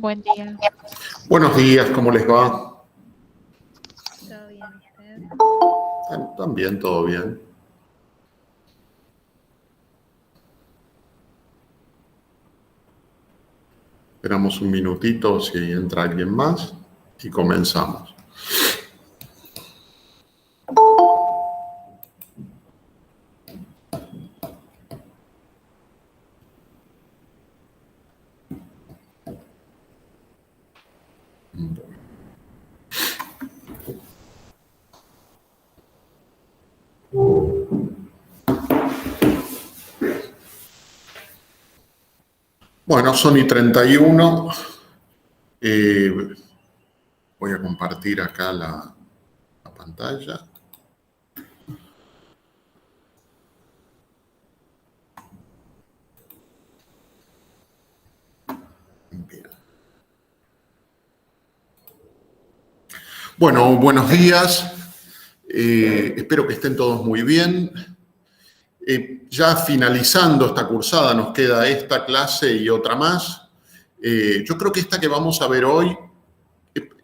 Buen día. Buenos días, ¿cómo les va? ¿Todo bien usted? También, todo bien. Esperamos un minutito si entra alguien más y comenzamos. Bueno, son y 31. Voy a compartir acá la pantalla. Bien. Bueno, buenos días. Espero que estén todos muy bien. Ya finalizando esta cursada, nos queda esta clase y otra más. Yo creo que esta que vamos a ver hoy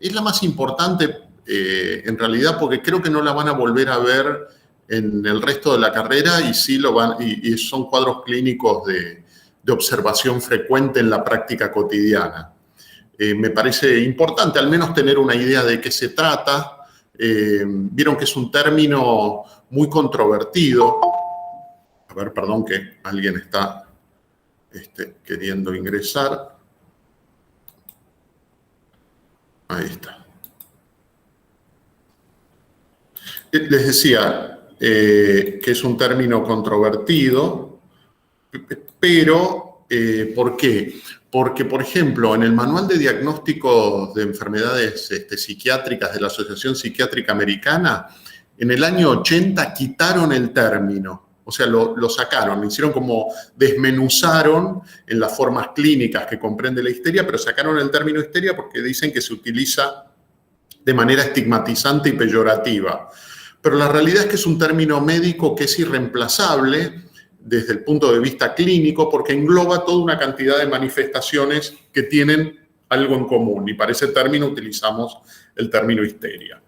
es la más importante en realidad, porque creo que no la van a volver a ver en el resto de la carrera y sí lo van, y son cuadros clínicos de observación frecuente en la práctica cotidiana. Me parece importante al menos tener una idea de qué se trata. Vieron que es un término muy controvertido. A ver, perdón, que alguien está queriendo ingresar. Ahí está. Les decía que es un término controvertido, pero ¿por qué? Porque, por ejemplo, en el Manual de Diagnóstico de Enfermedades Psiquiátricas de la Asociación Psiquiátrica Americana, en el año 80 quitaron el término. O sea, lo sacaron, lo hicieron como desmenuzaron en las formas clínicas que comprende la histeria, pero sacaron el término histeria porque dicen que se utiliza de manera estigmatizante y peyorativa. Pero la realidad es que es un término médico que es irreemplazable desde el punto de vista clínico porque engloba toda una cantidad de manifestaciones que tienen algo en común y para ese término utilizamos el término histeria.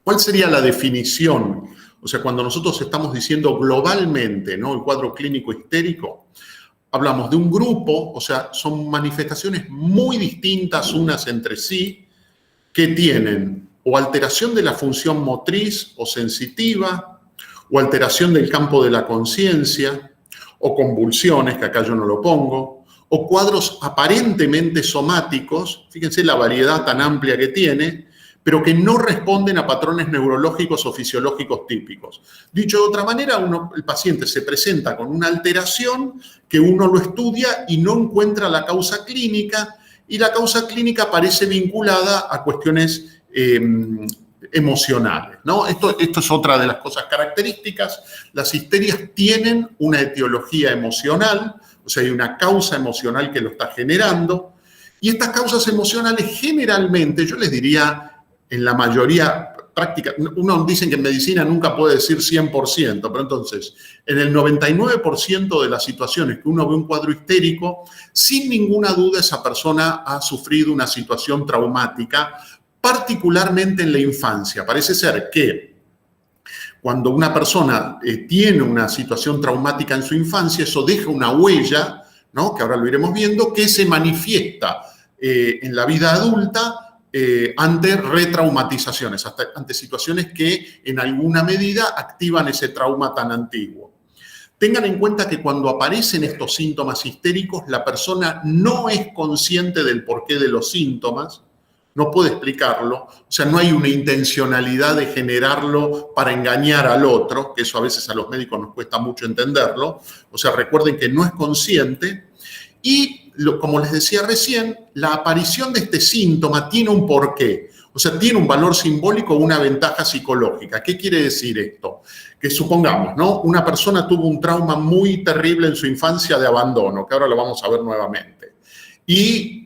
¿Cuál sería la definición? O sea, cuando nosotros estamos diciendo globalmente, ¿no?, el cuadro clínico histérico, hablamos de un grupo, o sea, son manifestaciones muy distintas unas entre sí que tienen o alteración de la función motriz o sensitiva, o alteración del campo de la conciencia, o convulsiones, que acá yo no lo pongo, o cuadros aparentemente somáticos, fíjense la variedad tan amplia que tiene, pero que no responden a patrones neurológicos o fisiológicos típicos. Dicho de otra manera, el paciente se presenta con una alteración que uno lo estudia y no encuentra la causa clínica, y la causa clínica parece vinculada a cuestiones emocionales, ¿no? Esto es otra de las cosas características. Las histerias tienen una etiología emocional, o sea, hay una causa emocional que lo está generando, y estas causas emocionales generalmente, yo les diría, en la mayoría práctica, uno dice que en medicina nunca puede decir 100%, pero entonces, en el 99% de las situaciones que uno ve un cuadro histérico, sin ninguna duda esa persona ha sufrido una situación traumática, particularmente en la infancia. Parece ser que cuando una persona tiene una situación traumática en su infancia, eso deja una huella, ¿no?, que ahora lo iremos viendo, que se manifiesta en la vida adulta ante retraumatizaciones, ante situaciones que en alguna medida activan ese trauma tan antiguo. Tengan en cuenta que cuando aparecen estos síntomas histéricos, la persona no es consciente del porqué de los síntomas, no puede explicarlo, o sea, no hay una intencionalidad de generarlo para engañar al otro, que eso a veces a los médicos nos cuesta mucho entenderlo, o sea, recuerden que no es consciente y, como les decía recién, la aparición de este síntoma tiene un porqué, o sea, tiene un valor simbólico o una ventaja psicológica. ¿Qué quiere decir esto? Que supongamos, ¿no?, una persona tuvo un trauma muy terrible en su infancia de abandono, que ahora lo vamos a ver nuevamente, y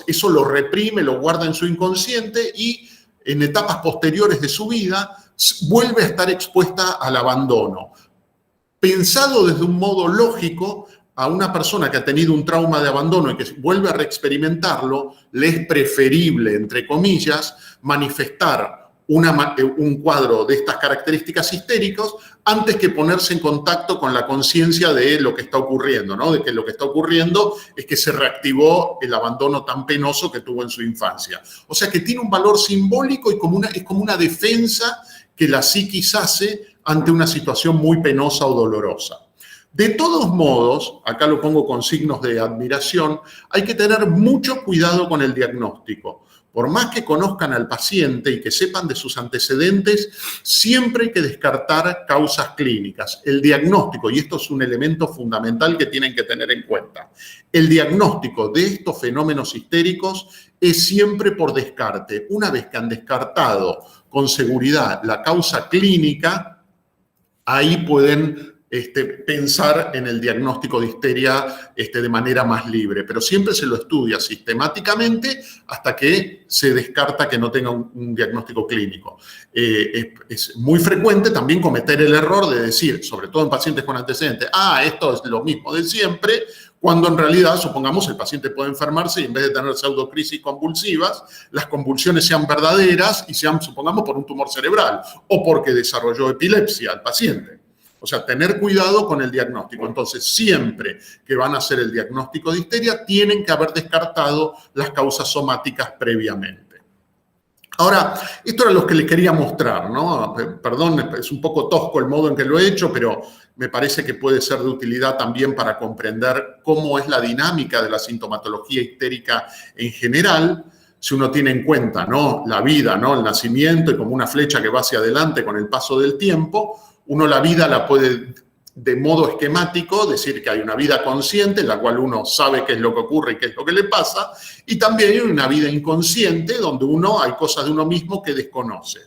eso lo reprime, lo guarda en su inconsciente y en etapas posteriores de su vida vuelve a estar expuesta al abandono. Pensado desde un modo lógico, a una persona que ha tenido un trauma de abandono y que vuelve a reexperimentarlo, le es preferible, entre comillas, manifestar un cuadro de estas características histéricas antes que ponerse en contacto con la conciencia de lo que está ocurriendo, ¿no? De que lo que está ocurriendo es que se reactivó el abandono tan penoso que tuvo en su infancia. O sea que tiene un valor simbólico y es como una defensa que la psiquis hace ante una situación muy penosa o dolorosa. De todos modos, acá lo pongo con signos de admiración, hay que tener mucho cuidado con el diagnóstico. Por más que conozcan al paciente y que sepan de sus antecedentes, siempre hay que descartar causas clínicas. El diagnóstico, y esto es un elemento fundamental que tienen que tener en cuenta, el diagnóstico de estos fenómenos histéricos es siempre por descarte. Una vez que han descartado con seguridad la causa clínica, ahí pueden pensar en el diagnóstico de histeria de manera más libre, pero siempre se lo estudia sistemáticamente hasta que se descarta que no tenga un diagnóstico clínico. Es muy frecuente también cometer el error de decir, sobre todo en pacientes con antecedentes, esto es lo mismo de siempre, cuando en realidad, supongamos, el paciente puede enfermarse y en vez de tener pseudocrisis convulsivas, las convulsiones sean verdaderas y sean, supongamos, por un tumor cerebral o porque desarrolló epilepsia el paciente. O sea, tener cuidado con el diagnóstico. Entonces, siempre que van a hacer el diagnóstico de histeria, tienen que haber descartado las causas somáticas previamente. Ahora, esto era lo que les quería mostrar, ¿no? Perdón, es un poco tosco el modo en que lo he hecho, pero me parece que puede ser de utilidad también para comprender cómo es la dinámica de la sintomatología histérica en general, si uno tiene en cuenta, ¿no? La vida, ¿no? El nacimiento y como una flecha que va hacia adelante con el paso del tiempo. Uno la vida la puede, de modo esquemático, decir que hay una vida consciente en la cual uno sabe qué es lo que ocurre y qué es lo que le pasa, y también hay una vida inconsciente donde hay cosas de uno mismo que desconoce,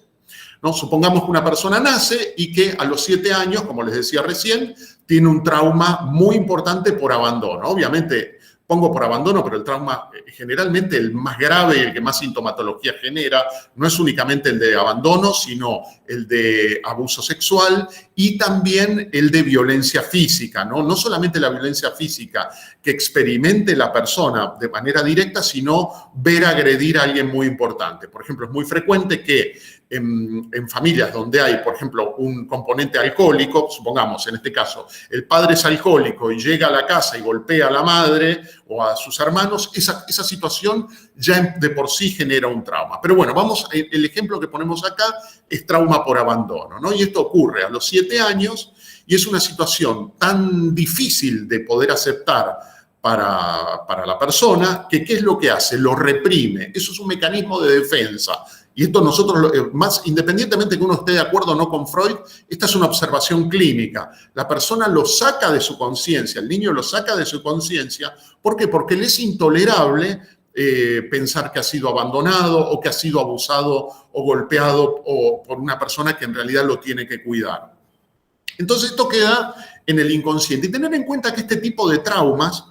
¿no? Supongamos que una persona nace y que a los 7 años, como les decía recién, tiene un trauma muy importante por abandono. Obviamente, pongo por abandono, pero el trauma generalmente el más grave y el que más sintomatología genera no es únicamente el de abandono, sino el de abuso sexual y también el de violencia física, ¿no? No solamente la violencia física que experimente la persona de manera directa, sino ver agredir a alguien muy importante. Por ejemplo, es muy frecuente que en familias donde hay, por ejemplo, un componente alcohólico, supongamos, en este caso, el padre es alcohólico y llega a la casa y golpea a la madre o a sus hermanos, esa situación ya de por sí genera un trauma. Pero bueno, el ejemplo que ponemos acá es trauma por abandono, ¿no? Y esto ocurre a los 7 años y es una situación tan difícil de poder aceptar para la persona que ¿qué es lo que hace? Lo reprime. Eso es un mecanismo de defensa. Y esto nosotros, más independientemente que uno esté de acuerdo o no con Freud, esta es una observación clínica. La persona lo saca de su conciencia, el niño lo saca de su conciencia. ¿Por qué? Porque le es intolerable pensar que ha sido abandonado o que ha sido abusado o golpeado por una persona que en realidad lo tiene que cuidar. Entonces esto queda en el inconsciente. Y tener en cuenta que este tipo de traumas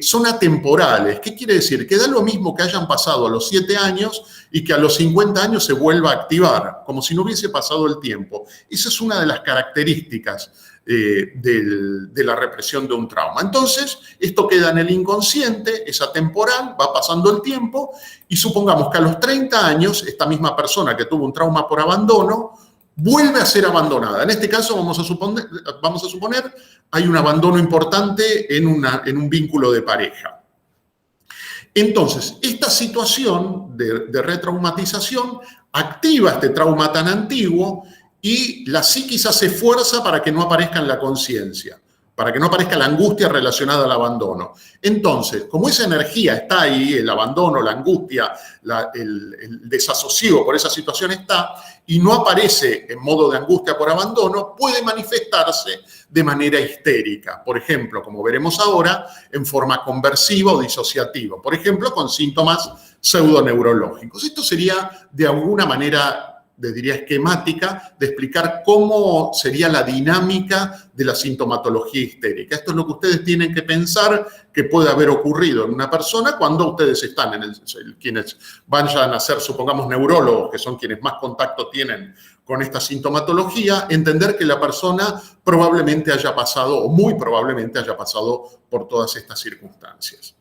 son atemporales. ¿Qué quiere decir? Que da lo mismo que hayan pasado a los 7 años y que a los 50 años se vuelva a activar, como si no hubiese pasado el tiempo. Esa es una de las características de la represión de un trauma. Entonces, esto queda en el inconsciente, es atemporal, va pasando el tiempo y supongamos que a los 30 años esta misma persona que tuvo un trauma por abandono vuelve a ser abandonada. En este caso vamos a suponer hay un abandono importante en un vínculo de pareja. Entonces, esta situación de retraumatización activa este trauma tan antiguo y la psiquis hace fuerza para que no aparezca en la conciencia, para que no aparezca la angustia relacionada al abandono. Entonces, como esa energía está ahí, el abandono, la angustia, el desasosiego por esa situación está, y no aparece en modo de angustia por abandono, puede manifestarse de manera histérica. Por ejemplo, como veremos ahora, en forma conversiva o disociativa. Por ejemplo, con síntomas pseudoneurológicos. Esto sería, de alguna manera, diría, esquemática de explicar cómo sería la dinámica de la sintomatología histérica. Esto es lo que ustedes tienen que pensar que puede haber ocurrido en una persona cuando ustedes están quienes vayan a ser, supongamos, neurólogos, que son quienes más contacto tienen con esta sintomatología, entender que la persona probablemente haya pasado, o muy probablemente haya pasado por todas estas circunstancias.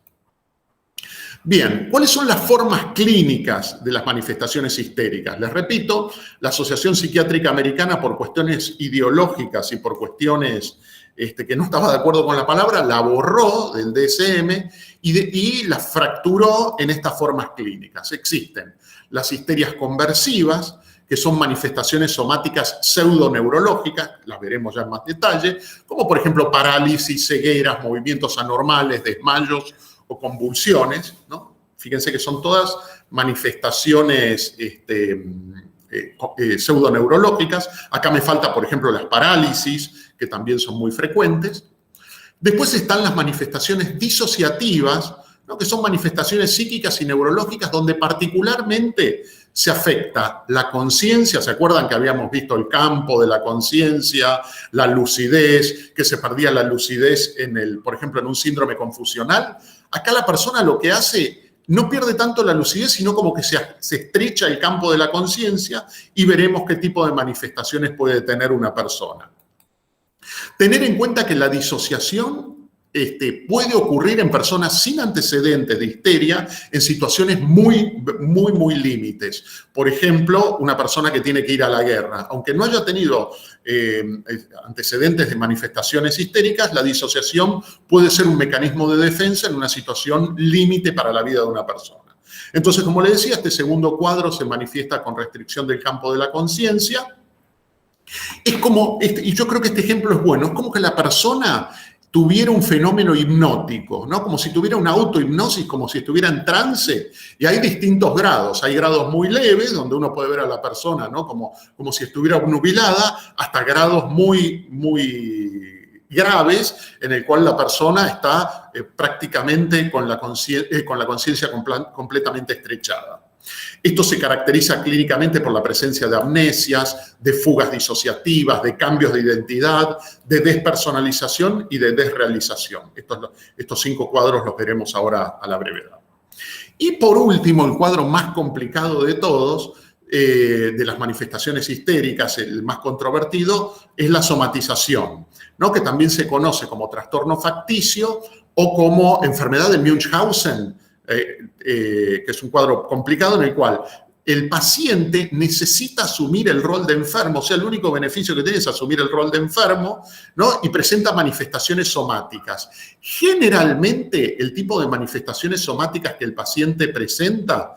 Bien, ¿cuáles son las formas clínicas de las manifestaciones histéricas? Les repito, la Asociación Psiquiátrica Americana, por cuestiones ideológicas y por cuestiones que no estaba de acuerdo con la palabra, la borró del DSM y la fracturó en estas formas clínicas. Existen las histerias conversivas, que son manifestaciones somáticas pseudoneurológicas, las veremos ya en más detalle, como por ejemplo parálisis, cegueras, movimientos anormales, desmayos o convulsiones, ¿no? Fíjense que son todas manifestaciones pseudoneurológicas. Acá me falta, por ejemplo, las parálisis, que también son muy frecuentes. Después están las manifestaciones disociativas, ¿no? Que son manifestaciones psíquicas y neurológicas donde particularmente se afecta la conciencia. ¿Se acuerdan que habíamos visto el campo de la conciencia, la lucidez, que se perdía la lucidez por ejemplo, en un síndrome confusional? Acá la persona lo que hace no pierde tanto la lucidez, sino como que se estrecha el campo de la conciencia y veremos qué tipo de manifestaciones puede tener una persona. Tener en cuenta que la disociación puede ocurrir en personas sin antecedentes de histeria en situaciones muy límites. Por ejemplo, una persona que tiene que ir a la guerra. Aunque no haya tenido antecedentes de manifestaciones histéricas, la disociación puede ser un mecanismo de defensa en una situación límite para la vida de una persona. Entonces, como les decía, este segundo cuadro se manifiesta con restricción del campo de la conciencia. Es como, y yo creo que este ejemplo es bueno, es como que la persona tuviera un fenómeno hipnótico, ¿no? Como si tuviera una autohipnosis, como si estuviera en trance. Y hay distintos grados. Hay grados muy leves, donde uno puede ver a la persona, ¿no? Como si estuviera obnubilada, hasta grados muy graves, en el cual la persona está prácticamente con la conciencia completamente estrechada. Esto se caracteriza clínicamente por la presencia de amnesias, de fugas disociativas, de cambios de identidad, de despersonalización y de desrealización. Estos 5 cuadros los veremos ahora a la brevedad. Y por último, el cuadro más complicado de todos, de las manifestaciones histéricas, el más controvertido, es la somatización, ¿no? Que también se conoce como trastorno facticio o como enfermedad de Munchausen, que es un cuadro complicado en el cual el paciente necesita asumir el rol de enfermo, o sea, el único beneficio que tiene es asumir el rol de enfermo, ¿no? Y presenta manifestaciones somáticas. Generalmente, el tipo de manifestaciones somáticas que el paciente presenta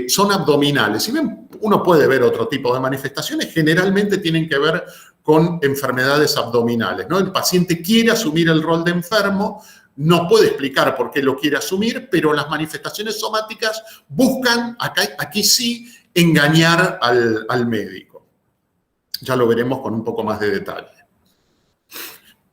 son abdominales. Si bien uno puede ver otro tipo de manifestaciones, generalmente tienen que ver con enfermedades abdominales, ¿no? El paciente quiere asumir el rol de enfermo, no puede explicar por qué lo quiere asumir, pero las manifestaciones somáticas buscan, aquí sí, engañar al médico. Ya lo veremos con un poco más de detalle.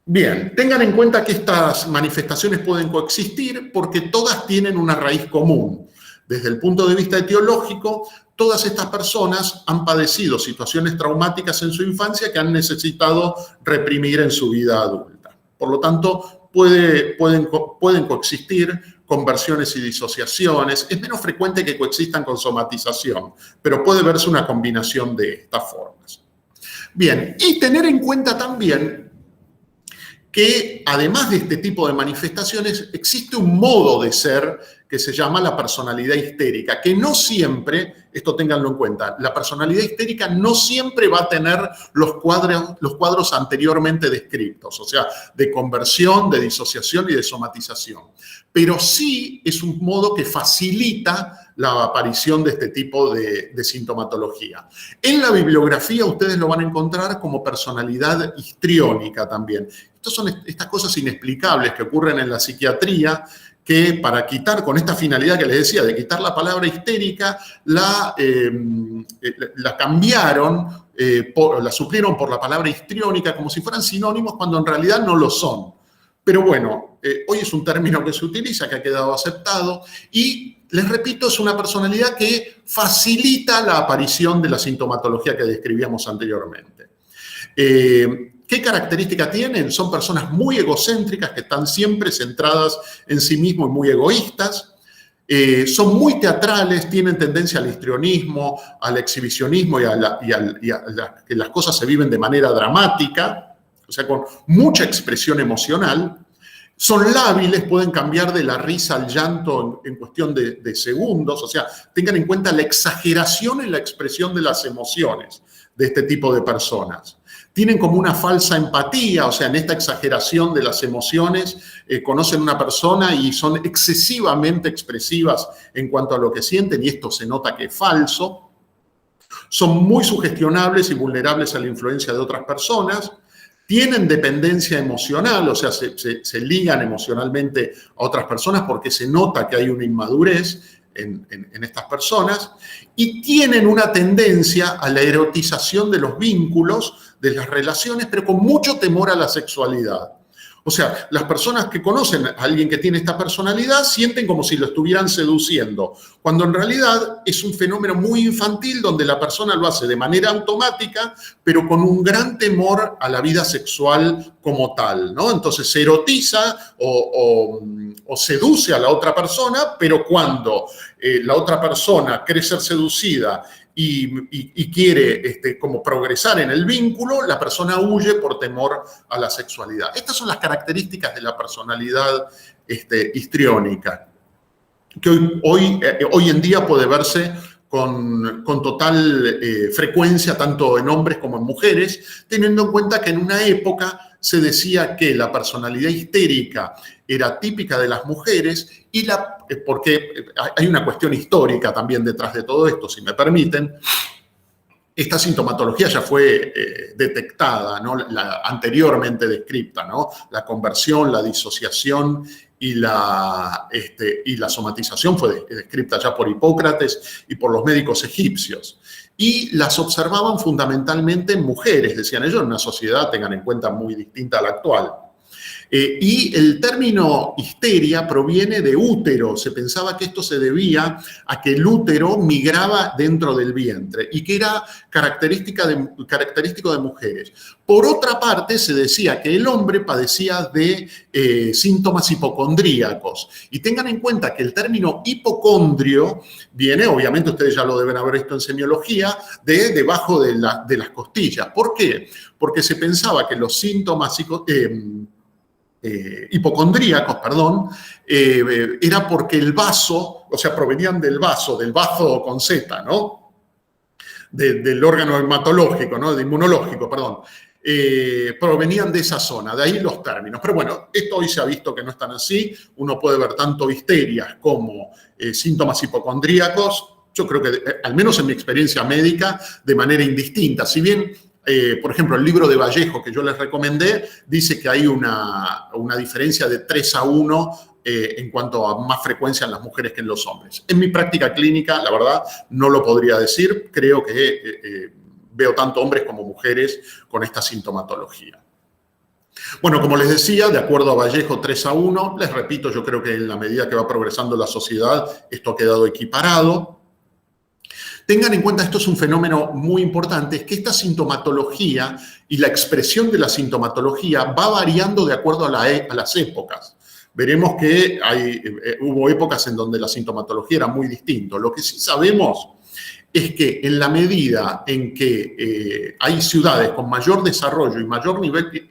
Bien, tengan en cuenta que estas manifestaciones pueden coexistir porque todas tienen una raíz común. Desde el punto de vista etiológico, todas estas personas han padecido situaciones traumáticas en su infancia que han necesitado reprimir en su vida adulta. Por lo tanto, pueden coexistir conversiones y disociaciones. Es menos frecuente que coexistan con somatización, pero puede verse una combinación de estas formas. Bien, y tener en cuenta también que además de este tipo de manifestaciones, existe un modo de ser que se llama la personalidad histérica, que no siempre, esto ténganlo en cuenta, la personalidad histérica no siempre va a tener los cuadros anteriormente descritos, o sea, de conversión, de disociación y de somatización. Pero sí es un modo que facilita la aparición de este tipo de sintomatología. En la bibliografía ustedes lo van a encontrar como personalidad histriónica también. Estas son estas cosas inexplicables que ocurren en la psiquiatría, que para quitar, con esta finalidad que les decía, de quitar la palabra histérica, la cambiaron, la suplieron por la palabra histriónica como si fueran sinónimos cuando en realidad no lo son. Pero bueno, hoy es un término que se utiliza, que ha quedado aceptado y, les repito, es una personalidad que facilita la aparición de la sintomatología que describíamos anteriormente. ¿Qué características tienen? Son personas muy egocéntricas que están siempre centradas en sí mismos y muy egoístas. Son muy teatrales, tienen tendencia al histrionismo, al exhibicionismo y a que las cosas se viven de manera dramática, o sea, con mucha expresión emocional. Son lábiles, pueden cambiar de la risa al llanto en cuestión de segundos, o sea, tengan en cuenta la exageración en la expresión de las emociones de este tipo de personas. Tienen como una falsa empatía, o sea, en esta exageración de las emociones, conocen a una persona y son excesivamente expresivas en cuanto a lo que sienten, y esto se nota que es falso. Son muy sugestionables y vulnerables a la influencia de otras personas. Tienen dependencia emocional, o sea, se ligan emocionalmente a otras personas porque se nota que hay una inmadurez en estas personas, y tienen una tendencia a la erotización de los vínculos, de las relaciones, pero con mucho temor a la sexualidad. O sea, las personas que conocen a alguien que tiene esta personalidad sienten como si lo estuvieran seduciendo, cuando en realidad es un fenómeno muy infantil donde la persona lo hace de manera automática, pero con un gran temor a la vida sexual como tal, ¿no? Entonces se erotiza o seduce a la otra persona, pero cuando la otra persona quiere ser seducida y quiere como progresar en el vínculo, la persona huye por temor a la sexualidad. Estas son las características de la personalidad histriónica, que hoy en día puede verse con total frecuencia tanto en hombres como en mujeres, teniendo en cuenta que en una época se decía que la personalidad histérica era típica de las mujeres, porque hay una cuestión histórica también detrás de todo esto, si me permiten. Esta sintomatología ya fue detectada, ¿no? Anteriormente descripta, ¿no? La conversión, la disociación y la somatización fue descripta ya por Hipócrates y por los médicos egipcios. Y las observaban fundamentalmente en mujeres, decían ellos, en una sociedad, tengan en cuenta, muy distinta a la actual. Y el término histeria proviene de útero. Se pensaba que esto se debía a que el útero migraba dentro del vientre y que era característico de mujeres. Por otra parte, se decía que el hombre padecía de síntomas hipocondríacos. Y tengan en cuenta que el término hipocondrio viene, obviamente ustedes ya lo deben haber visto en semiología, de debajo de las costillas. ¿Por qué? Porque se pensaba que los síntomas hipocondríacos, era porque el vaso, o sea, provenían del vaso con Z, ¿no? Del órgano hematológico, ¿no? Inmunológico, perdón. Provenían de esa zona, de ahí los términos. Pero bueno, esto hoy se ha visto que no es tan así. Uno puede ver tanto histerias como síntomas hipocondríacos, yo creo que, al menos en mi experiencia médica, de manera indistinta. Si bien, por ejemplo, el libro de Vallejo que yo les recomendé dice que hay una diferencia de 3-1 en cuanto a más frecuencia en las mujeres que en los hombres. En mi práctica clínica, la verdad, no lo podría decir. Creo que veo tanto hombres como mujeres con esta sintomatología. Bueno, como les decía, de acuerdo a Vallejo, 3-1, les repito, yo creo que en la medida que va progresando la sociedad, esto ha quedado equiparado. Tengan en cuenta, esto es un fenómeno muy importante, es que esta sintomatología y la expresión de la sintomatología va variando de acuerdo a las épocas. Veremos que hubo épocas en donde la sintomatología era muy distinta. Lo que sí sabemos es que en la medida en que hay ciudades con mayor desarrollo y mayor nivel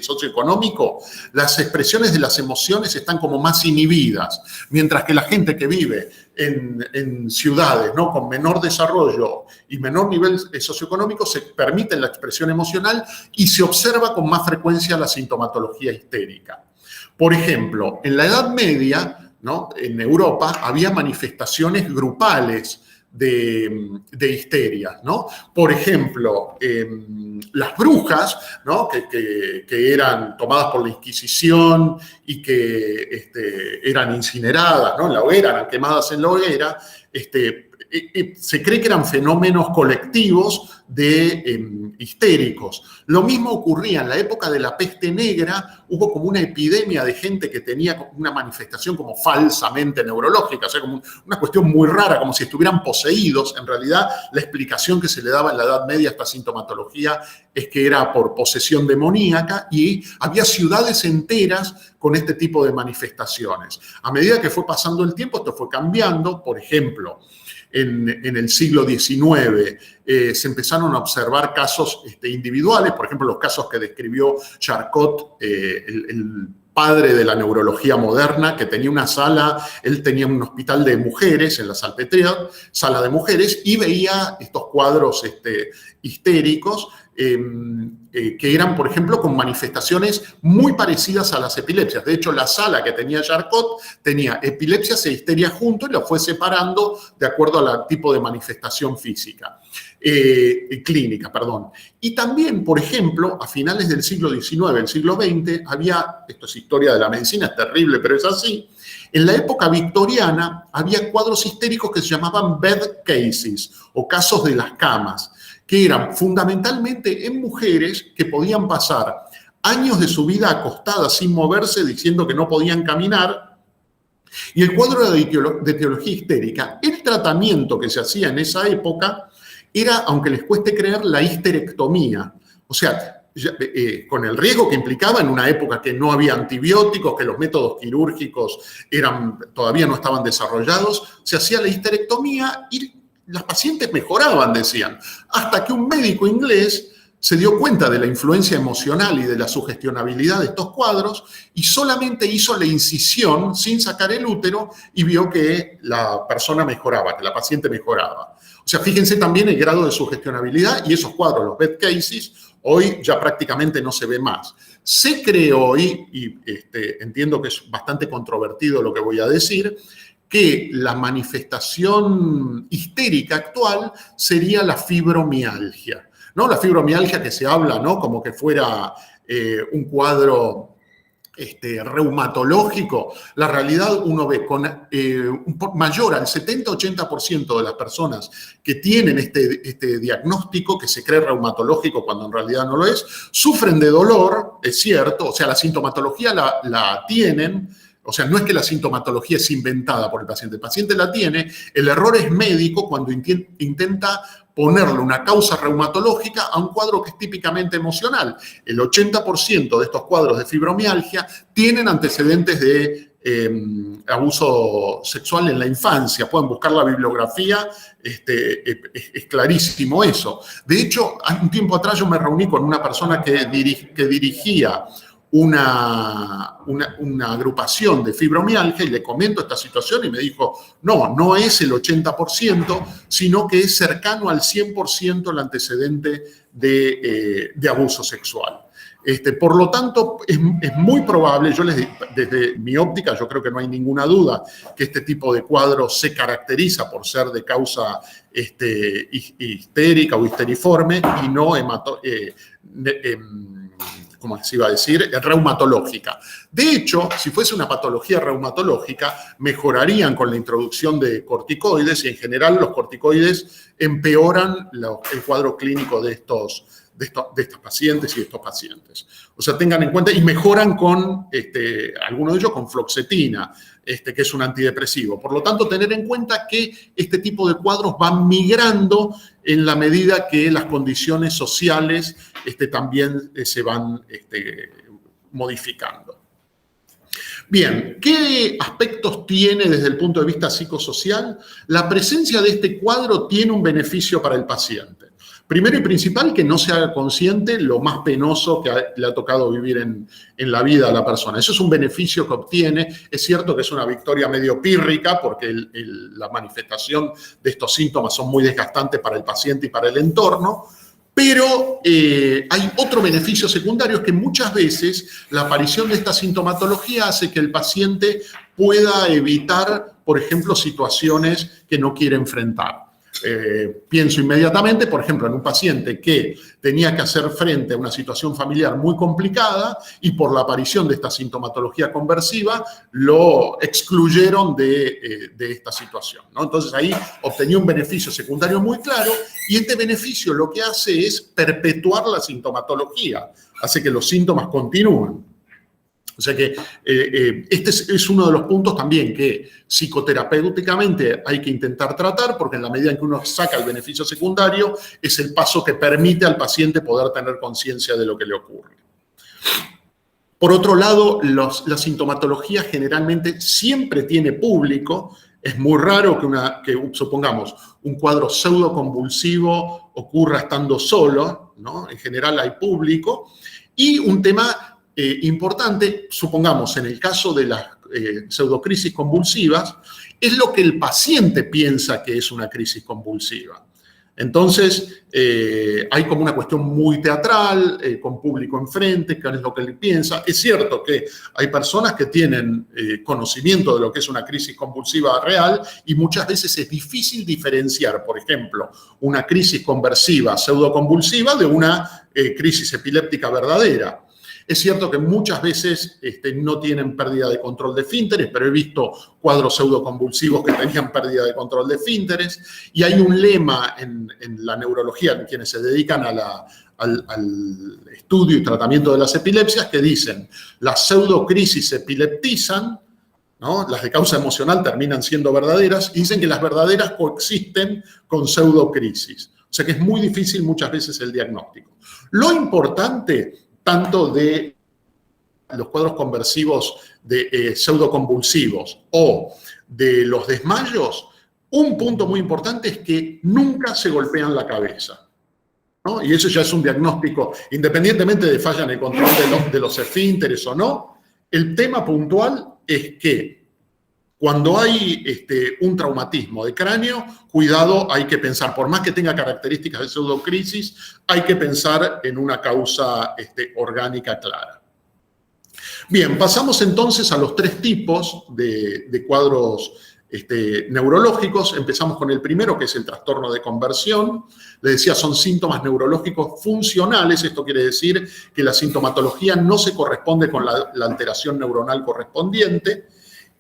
socioeconómico, las expresiones de las emociones están como más inhibidas, mientras que la gente que vive en ciudades, ¿no?, con menor desarrollo y menor nivel socioeconómico, se permite la expresión emocional y se observa con más frecuencia la sintomatología histérica. Por ejemplo, en la Edad Media, ¿no?, en Europa había manifestaciones grupales de histeria, ¿no? Por ejemplo, las brujas, ¿no?, que eran tomadas por la Inquisición y que eran incineradas, ¿no?, en la hoguera, eran quemadas en la hoguera, se cree que eran fenómenos colectivos de histéricos. Lo mismo ocurría en la época de la peste negra, hubo como una epidemia de gente que tenía una manifestación como falsamente neurológica, o sea, como una cuestión muy rara, como si estuvieran poseídos. En realidad, la explicación que se le daba en la Edad Media a esta sintomatología es que era por posesión demoníaca, y había ciudades enteras con este tipo de manifestaciones. A medida que fue pasando el tiempo, esto fue cambiando. Por ejemplo, en el siglo XIX se empezaron a observar casos individuales, por ejemplo, los casos que describió Charcot, el padre de la neurología moderna, que tenía una sala, él tenía un hospital de mujeres en la Salpêtrière, sala de mujeres, y veía estos cuadros histéricos que eran, por ejemplo, con manifestaciones muy parecidas a las epilepsias. De hecho, la sala que tenía Charcot tenía epilepsias e histeria juntos y lo fue separando de acuerdo al tipo de manifestación física, clínica, perdón. Y también, por ejemplo, a finales del siglo XIX, el siglo XX, había, esto es historia de la medicina, es terrible, pero es así, en la época victoriana había cuadros histéricos que se llamaban bed cases, o casos de las camas, que eran fundamentalmente en mujeres que podían pasar años de su vida acostadas sin moverse, diciendo que no podían caminar. Y el cuadro de teología histérica, el tratamiento que se hacía en esa época era, aunque les cueste creer, la histerectomía. O sea, con el riesgo que implicaba en una época que no había antibióticos, que los métodos quirúrgicos todavía no estaban desarrollados, se hacía la histerectomía y las pacientes mejoraban, decían, hasta que un médico inglés se dio cuenta de la influencia emocional y de la sugestionabilidad de estos cuadros y solamente hizo la incisión sin sacar el útero y vio que la persona mejoraba, que la paciente mejoraba. O sea, fíjense también el grado de sugestionabilidad, y esos cuadros, los bed cases, hoy ya prácticamente no se ve más. Se cree hoy, y entiendo que es bastante controvertido lo que voy a decir, que la manifestación histérica actual sería la fibromialgia, ¿no? La fibromialgia que se habla, ¿no?, como que fuera un cuadro reumatológico. La realidad, uno ve con mayor al 70-80% de las personas que tienen este diagnóstico, que se cree reumatológico cuando en realidad no lo es, sufren de dolor, es cierto, o sea, la sintomatología la tienen. O sea, no es que la sintomatología es inventada por el paciente la tiene. El error es médico cuando intenta ponerle una causa reumatológica a un cuadro que es típicamente emocional. El 80% de estos cuadros de fibromialgia tienen antecedentes de abuso sexual en la infancia. Pueden buscar la bibliografía, es clarísimo eso. De hecho, un tiempo atrás yo me reuní con una persona que dirigía una agrupación de fibromialgia y le comento esta situación y me dijo, no es el 80%, sino que es cercano al 100% el antecedente de abuso sexual. Por lo tanto, es muy probable, desde mi óptica, yo creo que no hay ninguna duda que este tipo de cuadro se caracteriza por ser de causa histérica o histeriforme y no como se iba a decir, reumatológica. De hecho, si fuese una patología reumatológica, mejorarían con la introducción de corticoides y en general los corticoides empeoran el cuadro clínico de estas pacientes y estos pacientes. O sea, tengan en cuenta, y mejoran con, algunos de ellos con fluoxetina, que es un antidepresivo. Por lo tanto, tener en cuenta que este tipo de cuadros van migrando en la medida que las condiciones sociales también se van modificando. Bien, ¿qué aspectos tiene desde el punto de vista psicosocial? La presencia de este cuadro tiene un beneficio para el paciente. Primero y principal, que no se haga consciente lo más penoso que le ha tocado vivir en la vida a la persona. Eso es un beneficio que obtiene. Es cierto que es una victoria medio pírrica porque la manifestación de estos síntomas son muy desgastantes para el paciente y para el entorno, pero hay otro beneficio secundario, es que muchas veces la aparición de esta sintomatología hace que el paciente pueda evitar, por ejemplo, situaciones que no quiere enfrentar. Pienso inmediatamente, por ejemplo, en un paciente que tenía que hacer frente a una situación familiar muy complicada y por la aparición de esta sintomatología conversiva lo excluyeron de esta situación, ¿no? Entonces ahí obtenía un beneficio secundario muy claro y este beneficio lo que hace es perpetuar la sintomatología, hace que los síntomas continúen. O sea que este es uno de los puntos también que psicoterapéuticamente hay que intentar tratar, porque en la medida en que uno saca el beneficio secundario, es el paso que permite al paciente poder tener conciencia de lo que le ocurre. Por otro lado, la sintomatología generalmente siempre tiene público. Es muy raro que supongamos, un cuadro pseudoconvulsivo ocurra estando solo, ¿no? En general hay público. Y un tema importante, supongamos en el caso de las pseudocrisis convulsivas, es lo que el paciente piensa que es una crisis convulsiva. Entonces, hay como una cuestión muy teatral, con público enfrente, qué es lo que él piensa. Es cierto que hay personas que tienen conocimiento de lo que es una crisis convulsiva real y muchas veces es difícil diferenciar, por ejemplo, una crisis conversiva pseudoconvulsiva de una crisis epiléptica verdadera. Es cierto que muchas veces no tienen pérdida de control de esfínteres, pero he visto cuadros pseudoconvulsivos que tenían pérdida de control de esfínteres. Y hay un lema en la neurología, en quienes se dedican al estudio y tratamiento de las epilepsias, que dicen, las pseudocrisis epileptizan, ¿no? Las de causa emocional terminan siendo verdaderas, y dicen que las verdaderas coexisten con pseudocrisis. O sea que es muy difícil muchas veces el diagnóstico. Lo importante tanto de los cuadros conversivos de pseudoconvulsivos o de los desmayos, un punto muy importante es que nunca se golpean la cabeza, ¿no? Y eso ya es un diagnóstico, independientemente de falla en el control de los esfínteres o no. El tema puntual es que cuando hay un traumatismo de cráneo, cuidado, hay que pensar, por más que tenga características de pseudocrisis, hay que pensar en una causa orgánica clara. Bien, pasamos entonces a los tres tipos de cuadros neurológicos. Empezamos con el primero, que es el trastorno de conversión. Les decía, son síntomas neurológicos funcionales. Esto quiere decir que la sintomatología no se corresponde con la alteración neuronal correspondiente.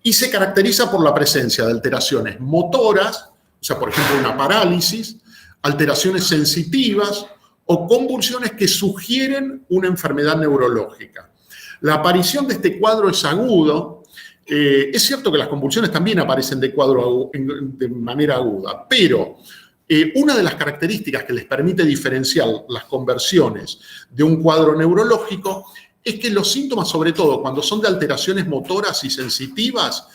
Y se caracteriza por la presencia de alteraciones motoras, o sea, por ejemplo, una parálisis, alteraciones sensitivas o convulsiones que sugieren una enfermedad neurológica. La aparición de este cuadro es agudo. Es cierto que las convulsiones también aparecen de manera aguda, pero una de las características que les permite diferenciar las conversiones de un cuadro neurológico es que los síntomas, sobre todo cuando son de alteraciones motoras y sensitivas,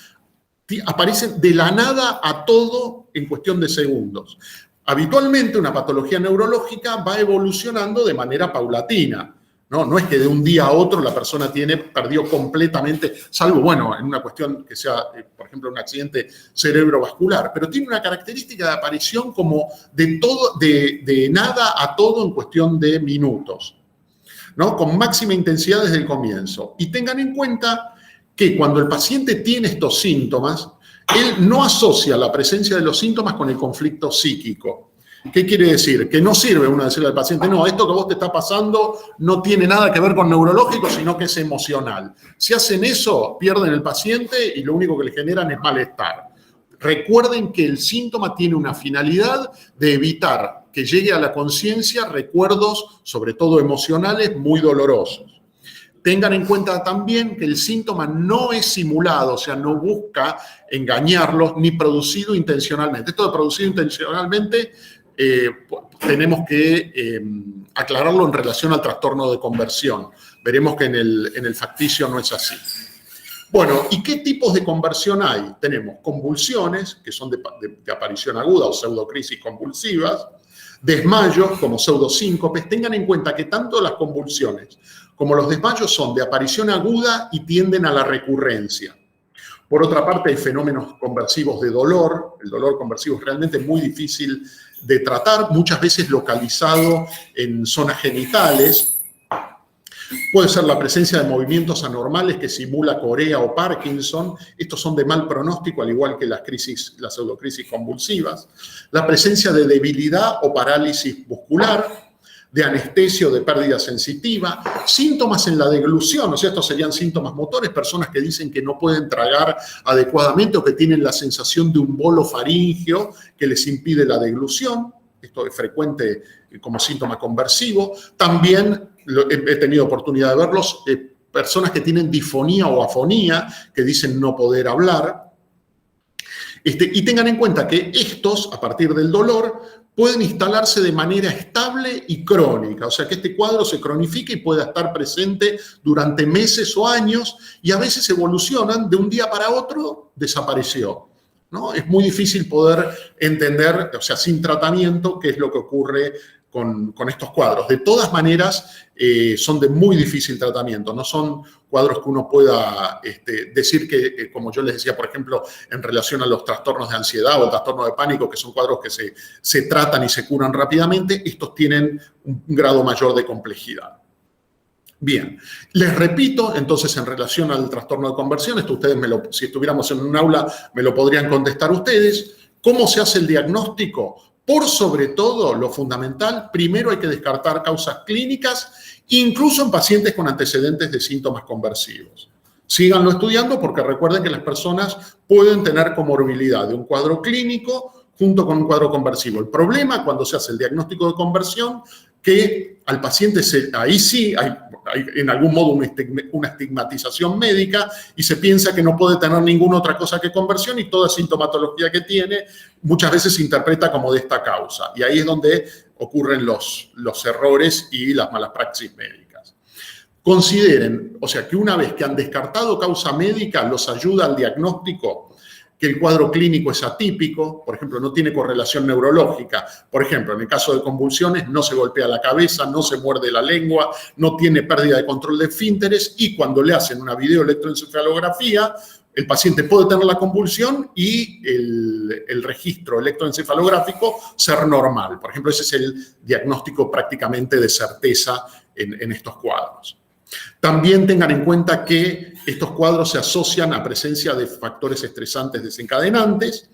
aparecen de la nada a todo en cuestión de segundos. Habitualmente una patología neurológica va evolucionando de manera paulatina, ¿no? No es que de un día a otro la persona perdió completamente, salvo, bueno, en una cuestión que sea, por ejemplo, un accidente cerebrovascular, pero tiene una característica de aparición como de nada a todo en cuestión de minutos, ¿no? Con máxima intensidad desde el comienzo. Y tengan en cuenta que cuando el paciente tiene estos síntomas, él no asocia la presencia de los síntomas con el conflicto psíquico. ¿Qué quiere decir? Que no sirve uno decirle al paciente, no, esto que vos te está pasando no tiene nada que ver con neurológico, sino que es emocional. Si hacen eso, pierden el paciente y lo único que le generan es malestar. Recuerden que el síntoma tiene una finalidad de evitar que llegue a la conciencia recuerdos, sobre todo emocionales, muy dolorosos. Tengan en cuenta también que el síntoma no es simulado, o sea, no busca engañarlos ni producido intencionalmente. Esto de producido intencionalmente tenemos que aclararlo en relación al trastorno de conversión. Veremos que en el facticio no es así. Bueno, ¿y qué tipos de conversión hay? Tenemos convulsiones, que son de aparición aguda o pseudocrisis convulsivas, desmayos como pseudosíncopes. Tengan en cuenta que tanto las convulsiones como los desmayos son de aparición aguda y tienden a la recurrencia. Por otra parte, hay fenómenos conversivos de dolor. El dolor conversivo es realmente muy difícil de tratar, muchas veces localizado en zonas genitales. Puede ser la presencia de movimientos anormales que simula corea o Parkinson. Estos son de mal pronóstico, al igual que las pseudocrisis convulsivas. La presencia de debilidad o parálisis muscular, de anestesia o de pérdida sensitiva, síntomas en la deglución, o sea, estos serían síntomas motores, personas que dicen que no pueden tragar adecuadamente o que tienen la sensación de un bolo faríngeo que les impide la deglución. Esto es frecuente como síntoma conversivo. También he tenido oportunidad de verlos, personas que tienen disfonía o afonía, que dicen no poder hablar. Y tengan en cuenta que estos, a partir del dolor, pueden instalarse de manera estable y crónica. O sea, que este cuadro se cronifica y pueda estar presente durante meses o años y a veces evolucionan de un día para otro, desapareció, ¿no? Es muy difícil poder entender, o sea, sin tratamiento, qué es lo que ocurre con estos cuadros. De todas maneras, son de muy difícil tratamiento. No son cuadros que uno pueda decir que, como yo les decía, por ejemplo, en relación a los trastornos de ansiedad o el trastorno de pánico, que son cuadros que se tratan y se curan rápidamente, estos tienen un grado mayor de complejidad. Bien, les repito, entonces, en relación al trastorno de conversión, esto ustedes, si estuviéramos en un aula, me lo podrían contestar ustedes. ¿Cómo se hace el diagnóstico? Por sobre todo, lo fundamental, primero hay que descartar causas clínicas, incluso en pacientes con antecedentes de síntomas conversivos. Síganlo estudiando porque recuerden que las personas pueden tener comorbilidad de un cuadro clínico junto con un cuadro conversivo. El problema cuando se hace el diagnóstico de conversión, que al paciente ahí sí hay en algún modo una estigmatización médica y se piensa que no puede tener ninguna otra cosa que conversión y toda sintomatología que tiene muchas veces se interpreta como de esta causa. Y ahí es donde ocurren los errores y las malas praxis médicas. Consideren, o sea, que una vez que han descartado causa médica, los ayuda al diagnóstico, que el cuadro clínico es atípico, por ejemplo, no tiene correlación neurológica. Por ejemplo, en el caso de convulsiones, no se golpea la cabeza, no se muerde la lengua, no tiene pérdida de control de esfínteres y cuando le hacen una videoelectroencefalografía, el paciente puede tener la convulsión y el registro electroencefalográfico ser normal. Por ejemplo, ese es el diagnóstico prácticamente de certeza en estos cuadros. También tengan en cuenta que estos cuadros se asocian a presencia de factores estresantes desencadenantes.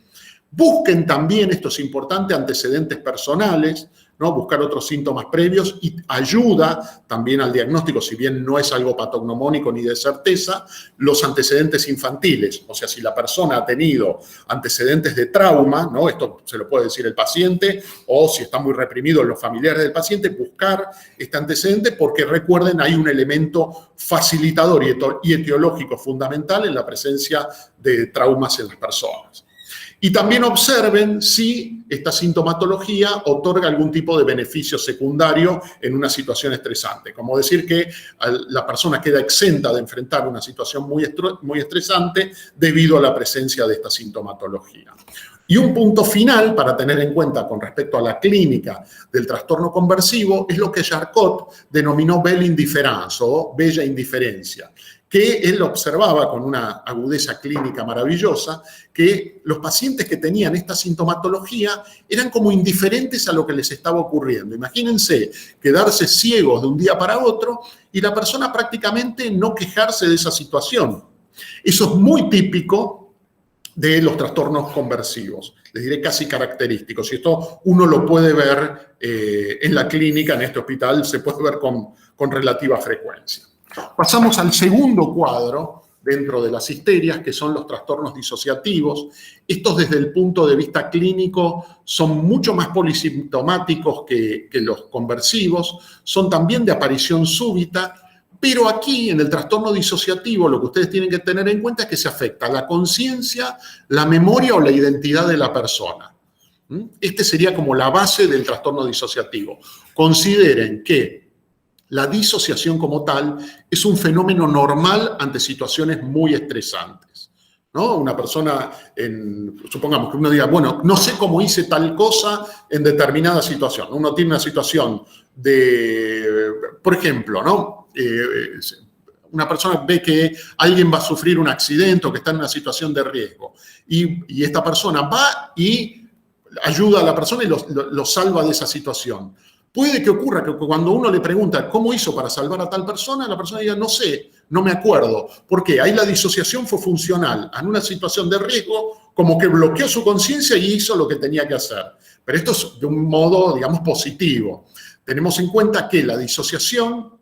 Busquen también, esto es importante, antecedentes personales, ¿no? Buscar otros síntomas previos y ayuda también al diagnóstico, si bien no es algo patognomónico ni de certeza, los antecedentes infantiles. O sea, si la persona ha tenido antecedentes de trauma, ¿no? Esto se lo puede decir el paciente, o si están muy reprimidos los familiares del paciente, buscar este antecedente porque recuerden, hay un elemento facilitador y etiológico fundamental en la presencia de traumas en las personas. Y también observen si esta sintomatología otorga algún tipo de beneficio secundario en una situación estresante. Como decir que la persona queda exenta de enfrentar una situación muy estresante debido a la presencia de esta sintomatología. Y un punto final para tener en cuenta con respecto a la clínica del trastorno conversivo es lo que Charcot denominó belle indifférence o bella indiferencia, que él observaba con una agudeza clínica maravillosa, que los pacientes que tenían esta sintomatología eran como indiferentes a lo que les estaba ocurriendo. Imagínense quedarse ciegos de un día para otro y la persona prácticamente no quejarse de esa situación. Eso es muy típico de los trastornos conversivos, les diré casi característicos. Y esto uno lo puede ver en la clínica, en este hospital, se puede ver con relativa frecuencia. Pasamos al segundo cuadro dentro de las histerias, que son los trastornos disociativos. Estos, desde el punto de vista clínico, son mucho más polisintomáticos que los conversivos, son también de aparición súbita, pero aquí, en el trastorno disociativo, lo que ustedes tienen que tener en cuenta es que se afecta la conciencia, la memoria o la identidad de la persona. Este sería como la base del trastorno disociativo. Consideren que la disociación como tal es un fenómeno normal ante situaciones muy estresantes, ¿no? Una persona, supongamos que uno diga, bueno, no sé cómo hice tal cosa en determinada situación. Uno tiene una situación de, por ejemplo, ¿no? Una persona ve que alguien va a sufrir un accidente o que está en una situación de riesgo y esta persona va y ayuda a la persona y lo salva de esa situación. Puede que ocurra que cuando uno le pregunta cómo hizo para salvar a tal persona, la persona diga, no sé, no me acuerdo. ¿Por qué? Ahí la disociación fue funcional. En una situación de riesgo, como que bloqueó su conciencia y hizo lo que tenía que hacer. Pero esto es de un modo, digamos, positivo. Tenemos en cuenta que la disociación,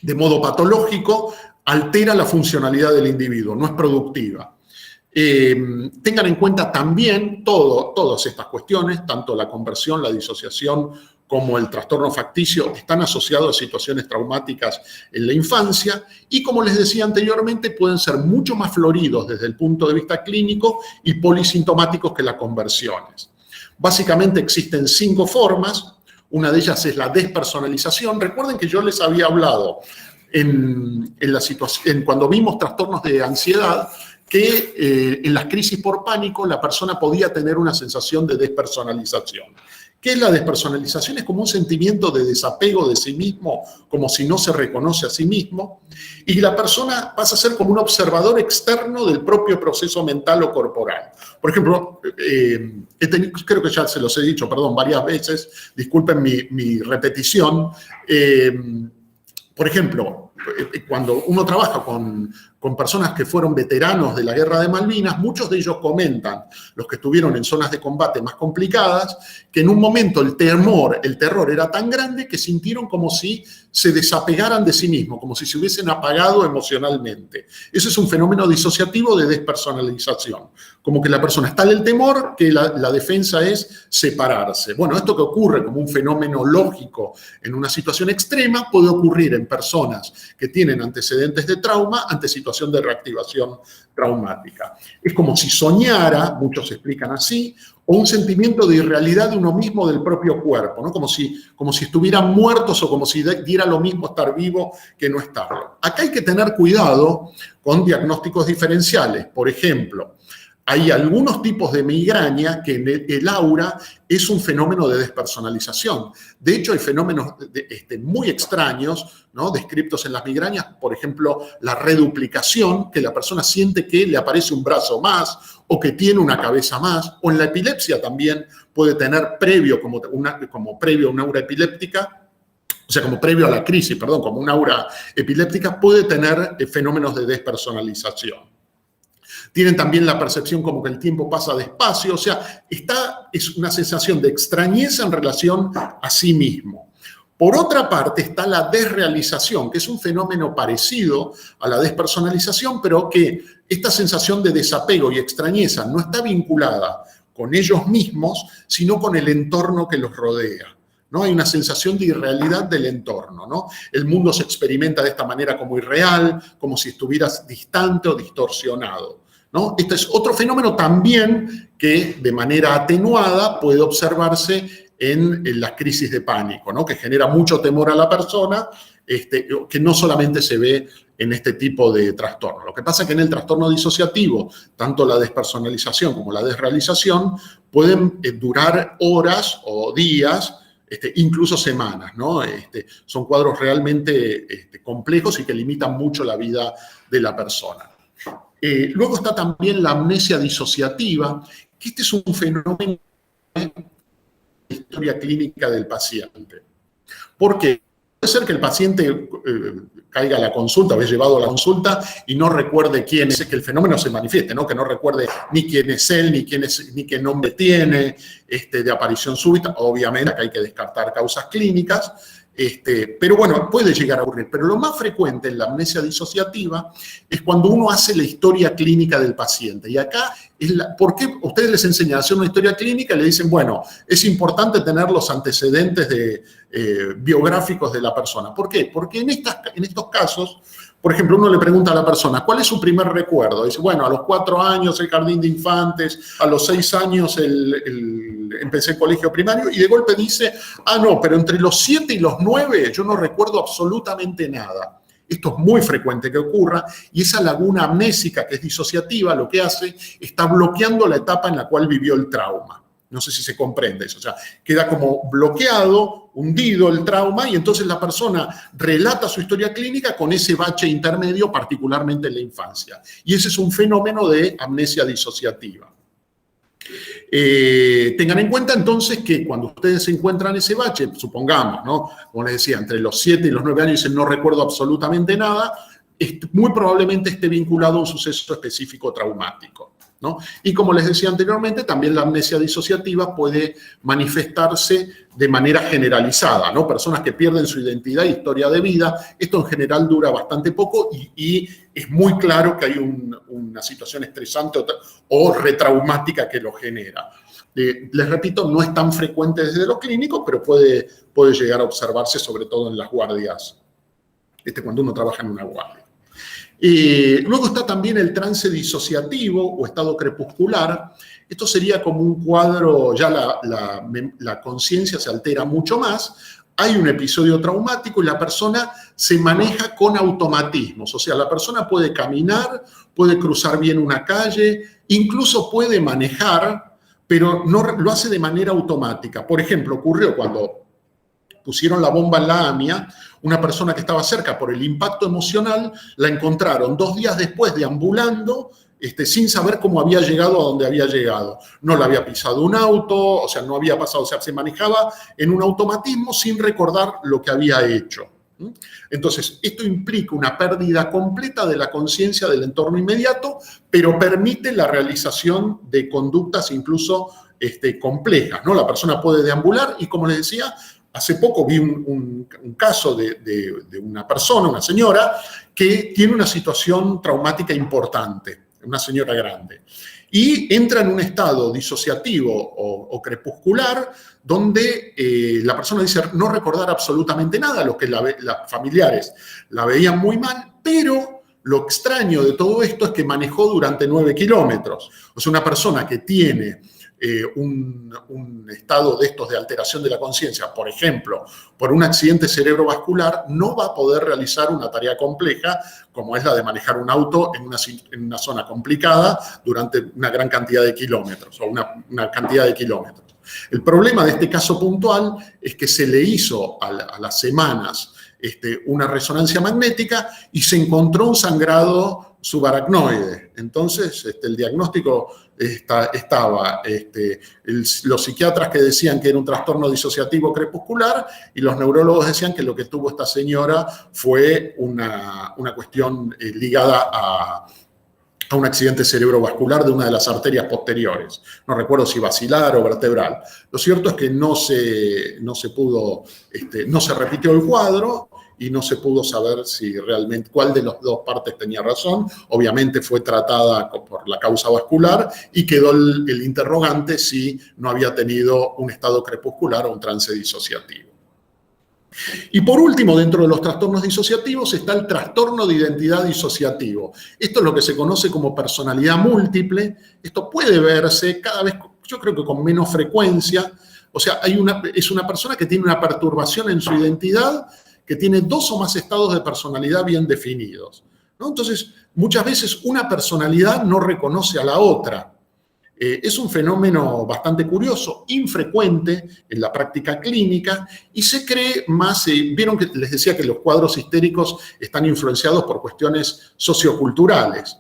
de modo patológico, altera la funcionalidad del individuo, no es productiva. Tengan en cuenta también todas estas cuestiones, tanto la conversión, la disociación, como el trastorno facticio, están asociados a situaciones traumáticas en la infancia y, como les decía anteriormente, pueden ser mucho más floridos desde el punto de vista clínico y polisintomáticos que las conversiones. Básicamente existen 5 formas. Una de ellas es la despersonalización. Recuerden que yo les había hablado cuando vimos trastornos de ansiedad, que en las crisis por pánico la persona podía tener una sensación de despersonalización. ¿Qué es la despersonalización? Es como un sentimiento de desapego de sí mismo, como si no se reconoce a sí mismo, y la persona pasa a ser como un observador externo del propio proceso mental o corporal. Por ejemplo, creo que ya se los he dicho, perdón, varias veces, disculpen mi repetición. Por ejemplo, cuando uno trabaja con personas que fueron veteranos de la Guerra de Malvinas, muchos de ellos comentan, los que estuvieron en zonas de combate más complicadas, que en un momento el terror era tan grande que sintieron como si se desapegaran de sí mismos, como si se hubiesen apagado emocionalmente. Eso es un fenómeno disociativo de despersonalización, como que la persona está en el temor, que la defensa es separarse. Bueno, esto que ocurre como un fenómeno lógico en una situación extrema puede ocurrir en personas que tienen antecedentes de trauma ante situación de reactivación traumática. Es como si soñara, muchos explican así, o un sentimiento de irrealidad de uno mismo, del propio cuerpo, ¿no? Como si estuvieran muertos o como si diera lo mismo estar vivo que no estarlo. Acá hay que tener cuidado con diagnósticos diferenciales. Por ejemplo, hay algunos tipos de migraña que el aura es un fenómeno de despersonalización. De hecho, hay fenómenos muy extraños, ¿no?, descritos en las migrañas. Por ejemplo, la reduplicación, que la persona siente que le aparece un brazo más o que tiene una cabeza más. O en la epilepsia también puede tener como previo a una aura epiléptica, o sea, como previo a la crisis, perdón, como una aura epiléptica, puede tener fenómenos de despersonalización. Tienen también la percepción como que el tiempo pasa despacio, o sea, es una sensación de extrañeza en relación a sí mismo. Por otra parte está la desrealización, que es un fenómeno parecido a la despersonalización, pero que esta sensación de desapego y extrañeza no está vinculada con ellos mismos, sino con el entorno que los rodea, ¿no? Hay una sensación de irrealidad del entorno, ¿no? El mundo se experimenta de esta manera como irreal, como si estuvieras distante o distorsionado, ¿no? Este es otro fenómeno también que de manera atenuada puede observarse en las crisis de pánico, ¿no?, que genera mucho temor a la persona, que no solamente se ve en este tipo de trastorno. Lo que pasa es que en el trastorno disociativo, tanto la despersonalización como la desrealización pueden durar horas o días, incluso semanas, ¿no? Son cuadros realmente complejos y que limitan mucho la vida de la persona. Luego está también la amnesia disociativa, que este es un fenómeno de la historia clínica del paciente. ¿Por qué? Puede ser que el paciente caiga a la consulta, o es llevado a la consulta y no recuerde quién es, que el fenómeno se manifieste, ¿no? Que no recuerde ni quién es él, ni qué nombre tiene, de aparición súbita. Obviamente acá hay que descartar causas clínicas, pero bueno, puede llegar a ocurrir. Pero lo más frecuente en la amnesia disociativa es cuando uno hace la historia clínica del paciente. Y acá, ¿por qué ustedes les enseñan a hacer una historia clínica? Y le dicen, bueno, es importante tener los antecedentes biográficos de la persona. ¿Por qué? Porque en estos casos, por ejemplo, uno le pregunta a la persona, ¿cuál es su primer recuerdo? Dice, bueno, a los 4 años el jardín de infantes, a los 6 años empecé el colegio primario, y de golpe dice, no, pero entre los 7 y los 9 yo no recuerdo absolutamente nada. Esto es muy frecuente que ocurra, y esa laguna amnésica que es disociativa lo que hace, está bloqueando la etapa en la cual vivió el trauma. No sé si se comprende eso, o sea, queda como bloqueado, hundido el trauma, y entonces la persona relata su historia clínica con ese bache intermedio, particularmente en la infancia. Y ese es un fenómeno de amnesia disociativa. Tengan en cuenta entonces que cuando ustedes encuentran ese bache, supongamos, ¿no? Como les decía, entre los 7 y los 9 años dicen no recuerdo absolutamente nada, muy probablemente esté vinculado a un suceso específico traumático, ¿no? Y como les decía anteriormente, también la amnesia disociativa puede manifestarse de manera generalizada, ¿no? Personas que pierden su identidad e historia de vida, esto en general dura bastante poco y es muy claro que hay una situación estresante o retraumática que lo genera. Les repito, no es tan frecuente desde lo clínico, pero puede llegar a observarse sobre todo en las guardias, cuando uno trabaja en una guardia. Luego está también el trance disociativo o estado crepuscular. Esto sería como un cuadro, ya la conciencia se altera mucho más, hay un episodio traumático y la persona se maneja con automatismos. O sea, la persona puede caminar, puede cruzar bien una calle, incluso puede manejar, pero no lo hace de manera automática. Por ejemplo, ocurrió cuando pusieron la bomba en la AMIA, una persona que estaba cerca por el impacto emocional, la encontraron 2 días después deambulando, sin saber cómo había llegado a donde había llegado. No le había pisado un auto, o sea, no había pasado, o sea, se manejaba en un automatismo sin recordar lo que había hecho. Entonces, esto implica una pérdida completa de la conciencia del entorno inmediato, pero permite la realización de conductas incluso complejas, ¿no? La persona puede deambular y, como les decía, hace poco vi un caso de una persona, una señora, que tiene una situación traumática importante, una señora grande, y entra en un estado disociativo o crepuscular donde la persona dice no recordar absolutamente nada, los que las familiares la veían muy mal, pero lo extraño de todo esto es que manejó durante 9 kilómetros. O sea, una persona que tiene un estado de estos de alteración de la conciencia, por ejemplo, por un accidente cerebrovascular, no va a poder realizar una tarea compleja como es la de manejar un auto en una zona complicada durante una gran cantidad de kilómetros o una cantidad de kilómetros. El problema de este caso puntual es que se le hizo a las semanas una resonancia magnética y se encontró un sangrado subaracnoide. Entonces, el diagnóstico estaba los psiquiatras que decían que era un trastorno disociativo crepuscular y los neurólogos decían que lo que tuvo esta señora fue una cuestión ligada a un accidente cerebrovascular de una de las arterias posteriores. No recuerdo si basilar o vertebral. Lo cierto es que no se pudo, no se repitió el cuadro y no se pudo saber si realmente cuál de las dos partes tenía razón. Obviamente fue tratada por la causa vascular y quedó el interrogante si no había tenido un estado crepuscular o un trance disociativo. Y por último, dentro de los trastornos disociativos está el trastorno de identidad disociativo. Esto es lo que se conoce como personalidad múltiple. Esto puede verse cada vez, yo creo que con menos frecuencia. O sea, es una persona que tiene una perturbación en su identidad, que tiene 2 o más estados de personalidad bien definidos, ¿no? Entonces, muchas veces una personalidad no reconoce a la otra. Es un fenómeno bastante curioso, infrecuente en la práctica clínica y se cree más, vieron que les decía que los cuadros histéricos están influenciados por cuestiones socioculturales.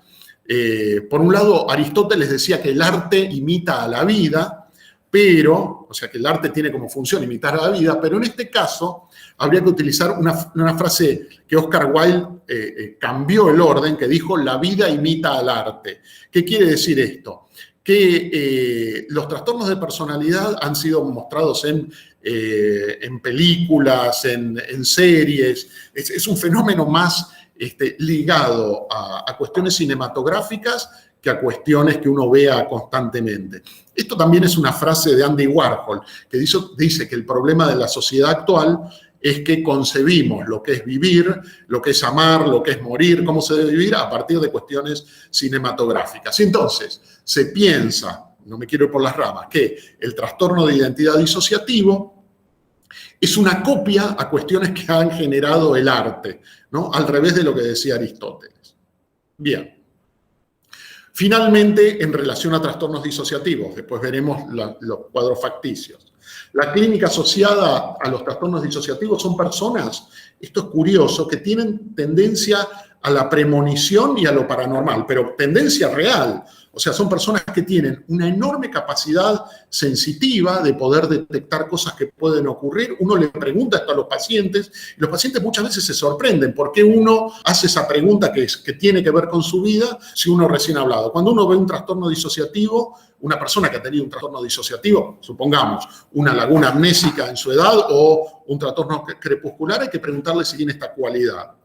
Por un lado, Aristóteles decía que el arte imita a la vida, pero, o sea, que el arte tiene como función imitar a la vida, pero en este caso habría que utilizar una frase que Oscar Wilde cambió el orden, que dijo, la vida imita al arte. ¿Qué quiere decir esto? Que los trastornos de personalidad han sido mostrados en películas, en series. Es un fenómeno más ligado a cuestiones cinematográficas que a cuestiones que uno vea constantemente. Esto también es una frase de Andy Warhol, que dice que el problema de la sociedad actual es que concebimos lo que es vivir, lo que es amar, lo que es morir, cómo se debe vivir a partir de cuestiones cinematográficas. Y entonces se piensa, no me quiero ir por las ramas, que el trastorno de identidad disociativo es una copia a cuestiones que han generado el arte, ¿no? Al revés de lo que decía Aristóteles. Bien. Finalmente, en relación a trastornos disociativos, después veremos los cuadros facticios. La clínica asociada a los trastornos disociativos son personas, esto es curioso, que tienen tendencia a la premonición y a lo paranormal, pero tendencia real. O O sea, son personas que tienen una enorme capacidad sensitiva de poder detectar cosas que pueden ocurrir. Uno le pregunta esto a los pacientes y los pacientes muchas veces se sorprenden. ¿Por qué uno hace esa pregunta que tiene que ver con su vida si uno recién ha hablado? Cuando uno ve un trastorno disociativo, una persona que ha tenido un trastorno disociativo, supongamos, una laguna amnésica en su edad o un trastorno crepuscular, hay que preguntarle si tiene esta cualidad.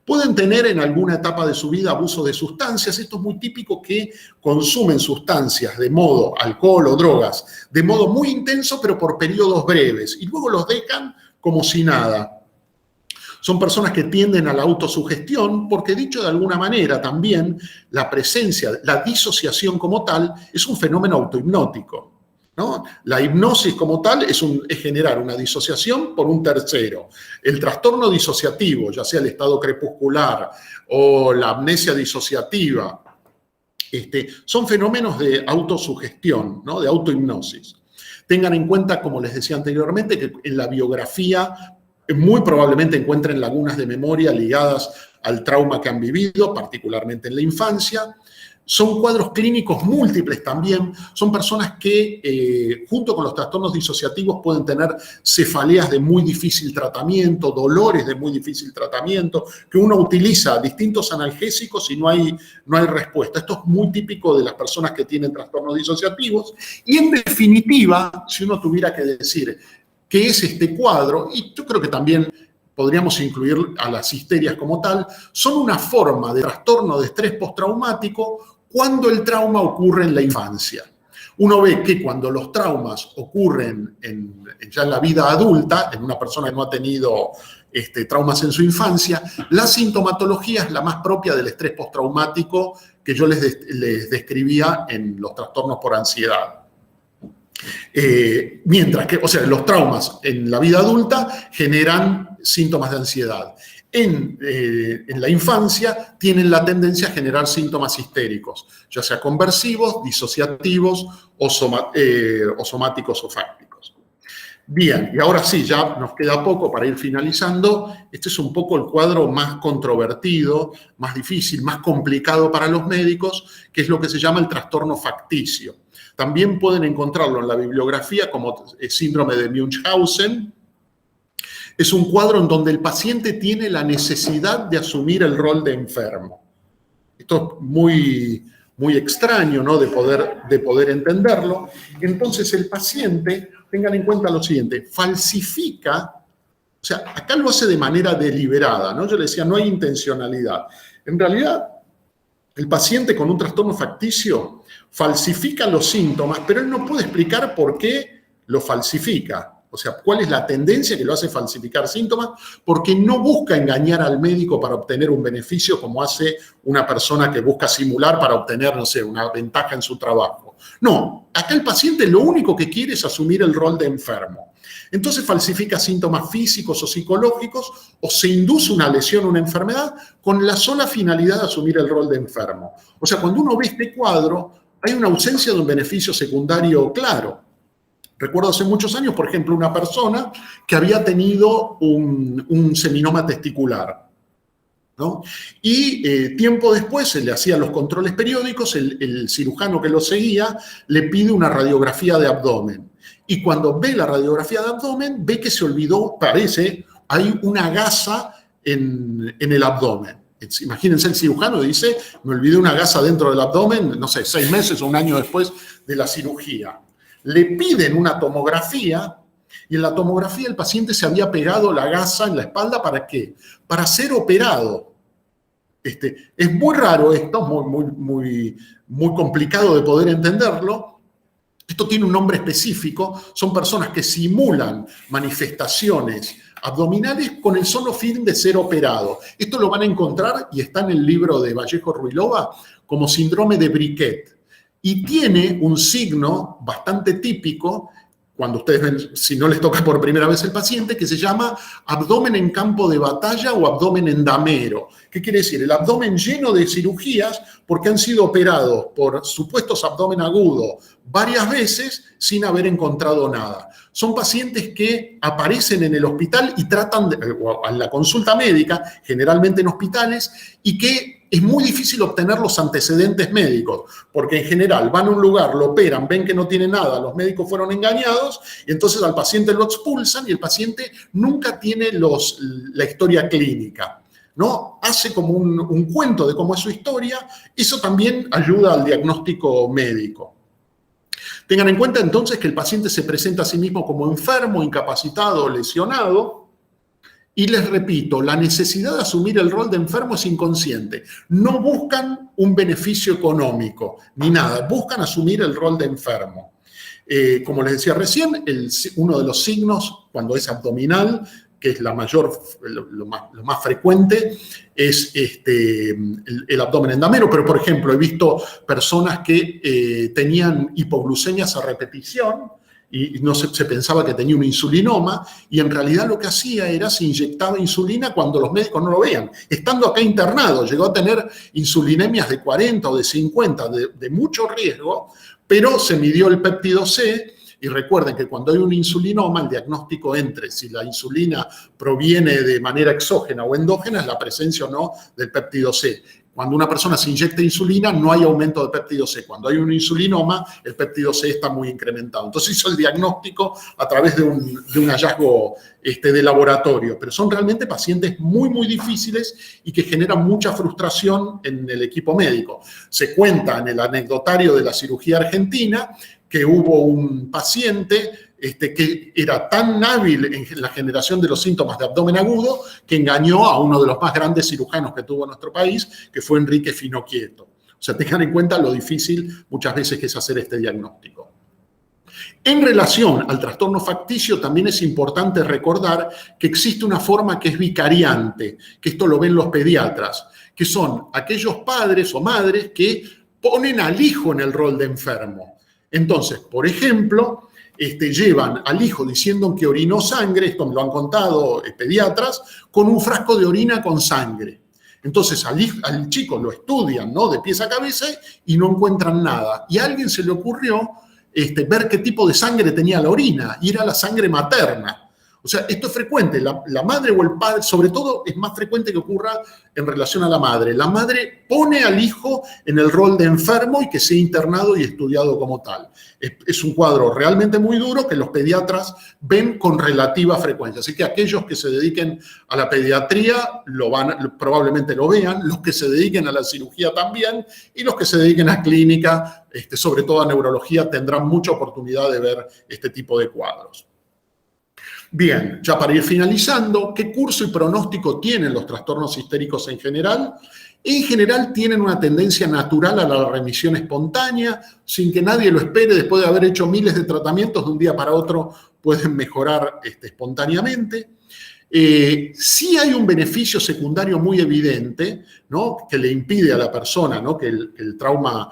Pueden tener en alguna etapa de su vida abuso de sustancias. Esto es muy típico, que consumen sustancias de modo, alcohol o drogas, de modo muy intenso, pero por periodos breves, y luego los dejan como si nada. Son personas que tienden a la autosugestión porque, dicho de alguna manera, también la presencia, la disociación como tal, es un fenómeno autohipnótico, ¿no? La hipnosis como tal es generar una disociación por un tercero. El trastorno disociativo, ya sea el estado crepuscular o la amnesia disociativa, son fenómenos de autosugestión, ¿no? De autohipnosis. Tengan en cuenta, como les decía anteriormente, que en la biografía muy probablemente encuentren lagunas de memoria ligadas al trauma que han vivido, particularmente en la infancia. Son cuadros clínicos múltiples también. Son personas que, junto con los trastornos disociativos, pueden tener cefaleas de muy difícil tratamiento, dolores de muy difícil tratamiento, que uno utiliza distintos analgésicos y no hay respuesta. Esto es muy típico de las personas que tienen trastornos disociativos. Y en definitiva, si uno tuviera que decir qué es este cuadro, y yo creo que también podríamos incluir a las histerias como tal, son una forma de trastorno de estrés postraumático cuando el trauma ocurre en la infancia. Uno ve que cuando los traumas ocurren ya en la vida adulta, en una persona que no ha tenido traumas en su infancia, la sintomatología es la más propia del estrés postraumático que yo les describía en los trastornos por ansiedad. Mientras que, o sea, los traumas en la vida adulta generan síntomas de ansiedad. En la infancia tienen la tendencia a generar síntomas histéricos, ya sea conversivos, disociativos o somáticos o fácticos. Bien, y ahora sí, ya nos queda poco para ir finalizando. Este es un poco el cuadro más controvertido, más difícil, más complicado para los médicos, que es lo que se llama el trastorno facticio. También pueden encontrarlo en la bibliografía como síndrome de Munchausen. Es un cuadro en donde el paciente tiene la necesidad de asumir el rol de enfermo. Esto es muy, muy extraño, ¿no? de poder entenderlo. Entonces el paciente, tengan en cuenta lo siguiente, falsifica, o sea, acá lo hace de manera deliberada, ¿no? Yo le decía, no hay intencionalidad. En realidad, el paciente con un trastorno facticio falsifica los síntomas, pero él no puede explicar por qué lo falsifica. O sea, ¿cuál es la tendencia que lo hace falsificar síntomas? Porque no busca engañar al médico para obtener un beneficio como hace una persona que busca simular para obtener, no sé, una ventaja en su trabajo. No, acá el paciente lo único que quiere es asumir el rol de enfermo. Entonces falsifica síntomas físicos o psicológicos o se induce una lesión o una enfermedad con la sola finalidad de asumir el rol de enfermo. O sea, cuando uno ve este cuadro, hay una ausencia de un beneficio secundario claro. Recuerdo hace muchos años, por ejemplo, una persona que había tenido un seminoma testicular, ¿no? Y tiempo después se le hacían los controles periódicos, el cirujano que lo seguía le pide una radiografía de abdomen. Y cuando ve la radiografía de abdomen, ve que se olvidó, parece, hay una gasa en el abdomen. Imagínense, el cirujano dice, me olvidé una gasa dentro del abdomen, no sé, 6 meses o un año después de la cirugía. Le piden una tomografía y en la tomografía el paciente se había pegado la gasa en la espalda. ¿Para qué? Para ser operado. Es muy raro esto, muy complicado de poder entenderlo. Esto tiene un nombre específico. Son personas que simulan manifestaciones abdominales con el solo fin de ser operado. Esto lo van a encontrar y está en el libro de Vallejo Ruilova como síndrome de Briquet. Y tiene un signo bastante típico, cuando ustedes ven, si no les toca por primera vez el paciente, que se llama abdomen en campo de batalla o abdomen en damero. ¿Qué quiere decir? El abdomen lleno de cirugías porque han sido operados por supuestos abdomen agudo varias veces sin haber encontrado nada. Son pacientes que aparecen en el hospital y tratan, o en la consulta médica, generalmente en hospitales, y que es muy difícil obtener los antecedentes médicos, porque en general van a un lugar, lo operan, ven que no tiene nada, los médicos fueron engañados, y entonces al paciente lo expulsan y el paciente nunca tiene la historia clínica, ¿no? Hace como un cuento de cómo es su historia, eso también ayuda al diagnóstico médico. Tengan en cuenta entonces que el paciente se presenta a sí mismo como enfermo, incapacitado, lesionado. Y les repito, la necesidad de asumir el rol de enfermo es inconsciente. No buscan un beneficio económico ni nada, buscan asumir el rol de enfermo. Como les decía recién, uno de los signos, cuando es abdominal, que es lo más frecuente, es el abdomen endamero. Pero, por ejemplo, he visto personas que tenían hipoglucemias a repetición, y no se pensaba que tenía un insulinoma, y en realidad lo que hacía era se inyectaba insulina cuando los médicos no lo veían. Estando acá internado, llegó a tener insulinemias de 40 o de 50, de mucho riesgo, pero se midió el péptido C, y recuerden que cuando hay un insulinoma, el diagnóstico entre si la insulina proviene de manera exógena o endógena es la presencia o no del péptido C. Cuando una persona se inyecta insulina, no hay aumento de péptido C. Cuando hay un insulinoma, el péptido C está muy incrementado. Entonces hizo el diagnóstico a través de un hallazgo de laboratorio. Pero son realmente pacientes muy, muy difíciles y que generan mucha frustración en el equipo médico. Se cuenta en el anecdotario de la cirugía argentina que hubo un paciente que era tan hábil en la generación de los síntomas de abdomen agudo que engañó a uno de los más grandes cirujanos que tuvo nuestro país, que fue Enrique Finocchieto. O sea, tengan en cuenta lo difícil muchas veces que es hacer este diagnóstico. En relación al trastorno facticio, también es importante recordar que existe una forma que es vicariante, que esto lo ven los pediatras, que son aquellos padres o madres que ponen al hijo en el rol de enfermo. Entonces, por ejemplo, llevan al hijo diciendo que orinó sangre, esto me lo han contado pediatras, con un frasco de orina con sangre. Entonces al chico lo estudian, ¿no?, de pies a cabeza y no encuentran nada. Y a alguien se le ocurrió ver qué tipo de sangre tenía la orina, y era la sangre materna. O sea, esto es frecuente, la madre o el padre, sobre todo es más frecuente que ocurra en relación a la madre. La madre pone al hijo en el rol de enfermo y que sea internado y estudiado como tal. Es un cuadro realmente muy duro que los pediatras ven con relativa frecuencia. Así que aquellos que se dediquen a la pediatría probablemente lo vean, los que se dediquen a la cirugía también, y los que se dediquen a clínica, sobre todo a neurología, tendrán mucha oportunidad de ver este tipo de cuadros. Bien, ya para ir finalizando, ¿qué curso y pronóstico tienen los trastornos histéricos en general? En general tienen una tendencia natural a la remisión espontánea, sin que nadie lo espere. Después de haber hecho miles de tratamientos, de un día para otro pueden mejorar espontáneamente. Sí hay un beneficio secundario muy evidente, ¿no?, que le impide a la persona, ¿no?, que el trauma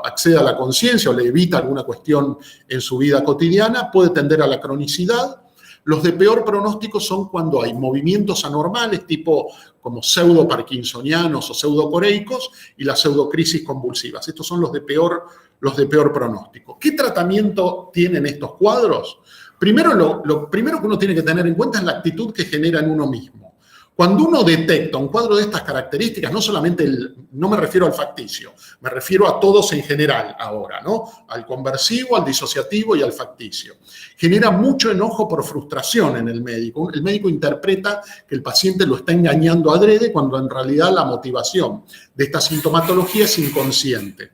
acceda a la conciencia o le evita alguna cuestión en su vida cotidiana, puede tender a la cronicidad. Los de peor pronóstico son cuando hay movimientos anormales, tipo como pseudo-parkinsonianos o pseudocoreicos, y las pseudocrisis convulsivas. Estos son los de peor pronóstico. ¿Qué tratamiento tienen estos cuadros? Primero, lo primero que uno tiene que tener en cuenta es la actitud que genera en uno mismo. Cuando uno detecta un cuadro de estas características, no solamente no me refiero al facticio, me refiero a todos en general ahora, ¿no?, al conversivo, al disociativo y al facticio. Genera mucho enojo por frustración en el médico. El médico interpreta que el paciente lo está engañando adrede, cuando en realidad la motivación de esta sintomatología es inconsciente.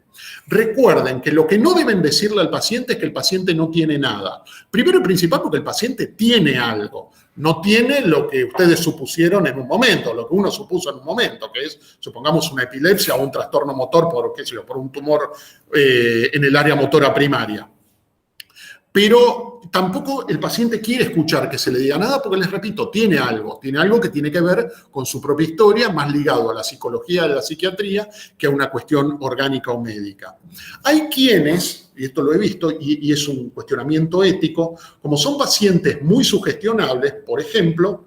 Recuerden que lo que no deben decirle al paciente es que el paciente no tiene nada. Primero y principal, porque el paciente tiene algo. No tiene lo que ustedes supusieron en un momento, lo que uno supuso en un momento, que es, supongamos, una epilepsia o un trastorno motor por un tumor en el área motora primaria. Pero tampoco el paciente quiere escuchar que se le diga nada porque, les repito, tiene algo que tiene que ver con su propia historia, más ligado a la psicología de la psiquiatría que a una cuestión orgánica o médica. Hay quienes, y esto lo he visto, y es un cuestionamiento ético, como son pacientes muy sugestionables, por ejemplo,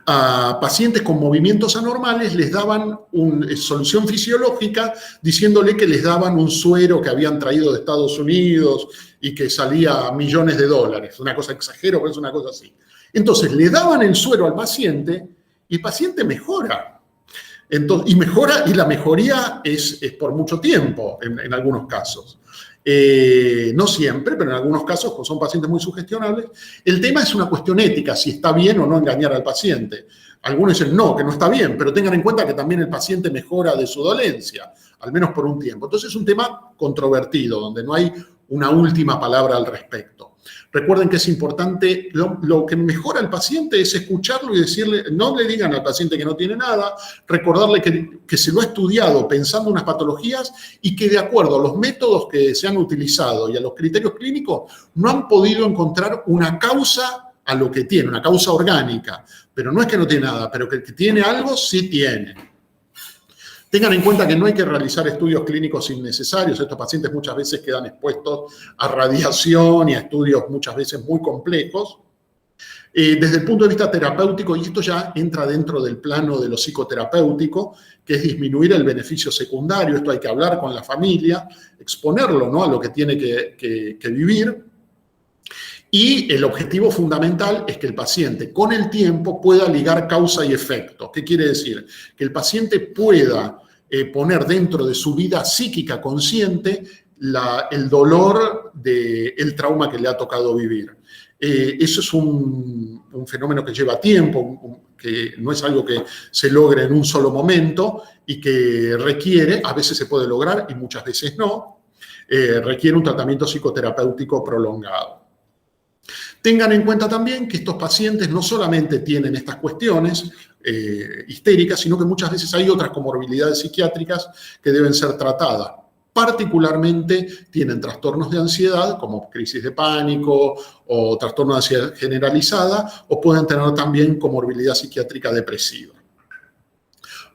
a pacientes con movimientos anormales les daban una solución fisiológica diciéndole que les daban un suero que habían traído de Estados Unidos y que salía a millones de dólares. Una cosa, exagero, pero es una cosa así. Entonces le daban el suero al paciente y el paciente mejora. Entonces, y la mejoría es por mucho tiempo en algunos casos. No siempre, pero en algunos casos, pues son pacientes muy sugestionables. El tema es una cuestión ética, si está bien o no engañar al paciente. Algunos dicen, no, que no está bien, pero tengan en cuenta que también el paciente mejora de su dolencia, al menos por un tiempo. Entonces es un tema controvertido, donde no hay una última palabra al respecto. Recuerden que es importante, lo que mejora al paciente es escucharlo y decirle, no le digan al paciente que no tiene nada, recordarle que se lo ha estudiado pensando en unas patologías y que de acuerdo a los métodos que se han utilizado y a los criterios clínicos no han podido encontrar una causa a lo que tiene, una causa orgánica. Pero no es que no tiene nada, pero que tiene algo, sí tiene. Tengan en cuenta que no hay que realizar estudios clínicos innecesarios. Estos pacientes muchas veces quedan expuestos a radiación y a estudios muchas veces muy complejos. Desde el punto de vista terapéutico, y esto ya entra dentro del plano de lo psicoterapéutico, que es disminuir el beneficio secundario. Esto hay que hablar con la familia, exponerlo, ¿no?, a lo que tiene que vivir. Y el objetivo fundamental es que el paciente con el tiempo pueda ligar causa y efecto. ¿Qué quiere decir? Que el paciente pueda poner dentro de su vida psíquica consciente el dolor del trauma que le ha tocado vivir. Eso es un fenómeno que lleva tiempo, que no es algo que se logre en un solo momento y que requiere, a veces se puede lograr y muchas veces no, requiere un tratamiento psicoterapéutico prolongado. Tengan en cuenta también que estos pacientes no solamente tienen estas cuestiones histéricas, sino que muchas veces hay otras comorbilidades psiquiátricas que deben ser tratadas. Particularmente tienen trastornos de ansiedad, como crisis de pánico o trastorno de ansiedad generalizada, o pueden tener también comorbilidad psiquiátrica depresiva.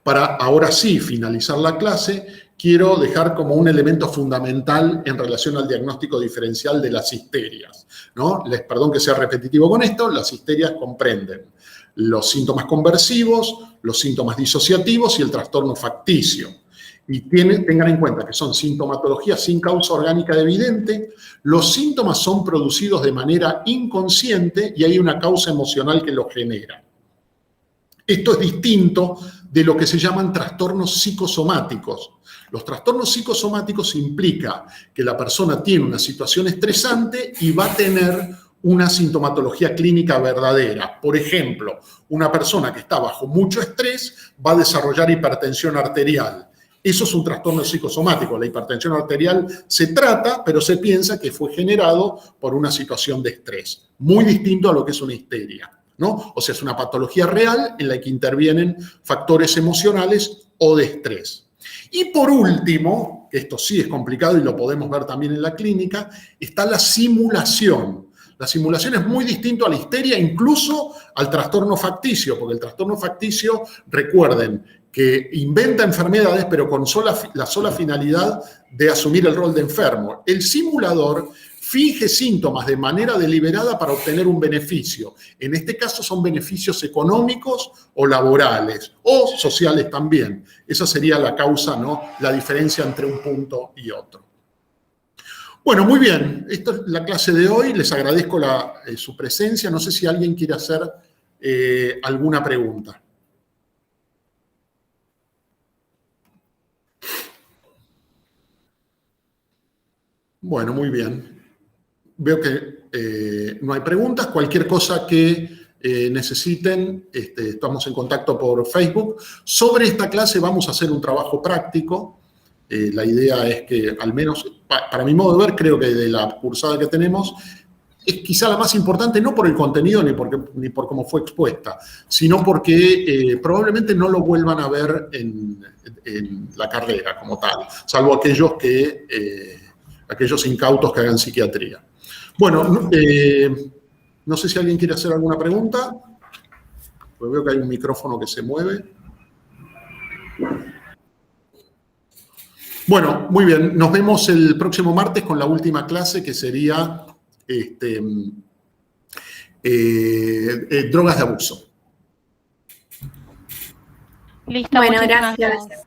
Para ahora sí finalizar la clase, quiero dejar como un elemento fundamental en relación al diagnóstico diferencial de las histerias, ¿no? Perdón que sea repetitivo con esto, las histerias comprenden los síntomas conversivos, los síntomas disociativos y el trastorno facticio. Y tengan en cuenta que son sintomatologías sin causa orgánica evidente, los síntomas son producidos de manera inconsciente y hay una causa emocional que los genera. Esto es distinto de lo que se llaman trastornos psicosomáticos. Los trastornos psicosomáticos implica que la persona tiene una situación estresante y va a tener una sintomatología clínica verdadera. Por ejemplo, una persona que está bajo mucho estrés va a desarrollar hipertensión arterial. Eso es un trastorno psicosomático. La hipertensión arterial se trata, pero se piensa que fue generado por una situación de estrés. Muy distinto a lo que es una histeria, ¿no? O sea, es una patología real en la que intervienen factores emocionales o de estrés. Y por último, que esto sí es complicado y lo podemos ver también en la clínica, está la simulación. La simulación es muy distinto a la histeria, incluso al trastorno facticio, porque el trastorno facticio, recuerden, que inventa enfermedades, pero con la sola finalidad de asumir el rol de enfermo. El simulador finge síntomas de manera deliberada para obtener un beneficio. En este caso son beneficios económicos o laborales, o sociales también. Esa sería la causa, ¿no?, la diferencia entre un punto y otro. Bueno, muy bien. Esta es la clase de hoy. Les agradezco su presencia. No sé si alguien quiere hacer alguna pregunta. Bueno, muy bien. Veo que no hay preguntas. Cualquier cosa que necesiten, estamos en contacto por Facebook. Sobre esta clase vamos a hacer un trabajo práctico. La idea es que, al menos para mi modo de ver, creo que de la cursada que tenemos, es quizá la más importante, no por el contenido ni por cómo fue expuesta, sino porque probablemente no lo vuelvan a ver en la carrera como tal, salvo aquellos incautos que hagan psiquiatría. Bueno, no sé si alguien quiere hacer alguna pregunta. Pues veo que hay un micrófono que se mueve. Bueno, muy bien. Nos vemos el próximo martes con la última clase, que sería drogas de abuso. Listo, bueno, muchísimas gracias.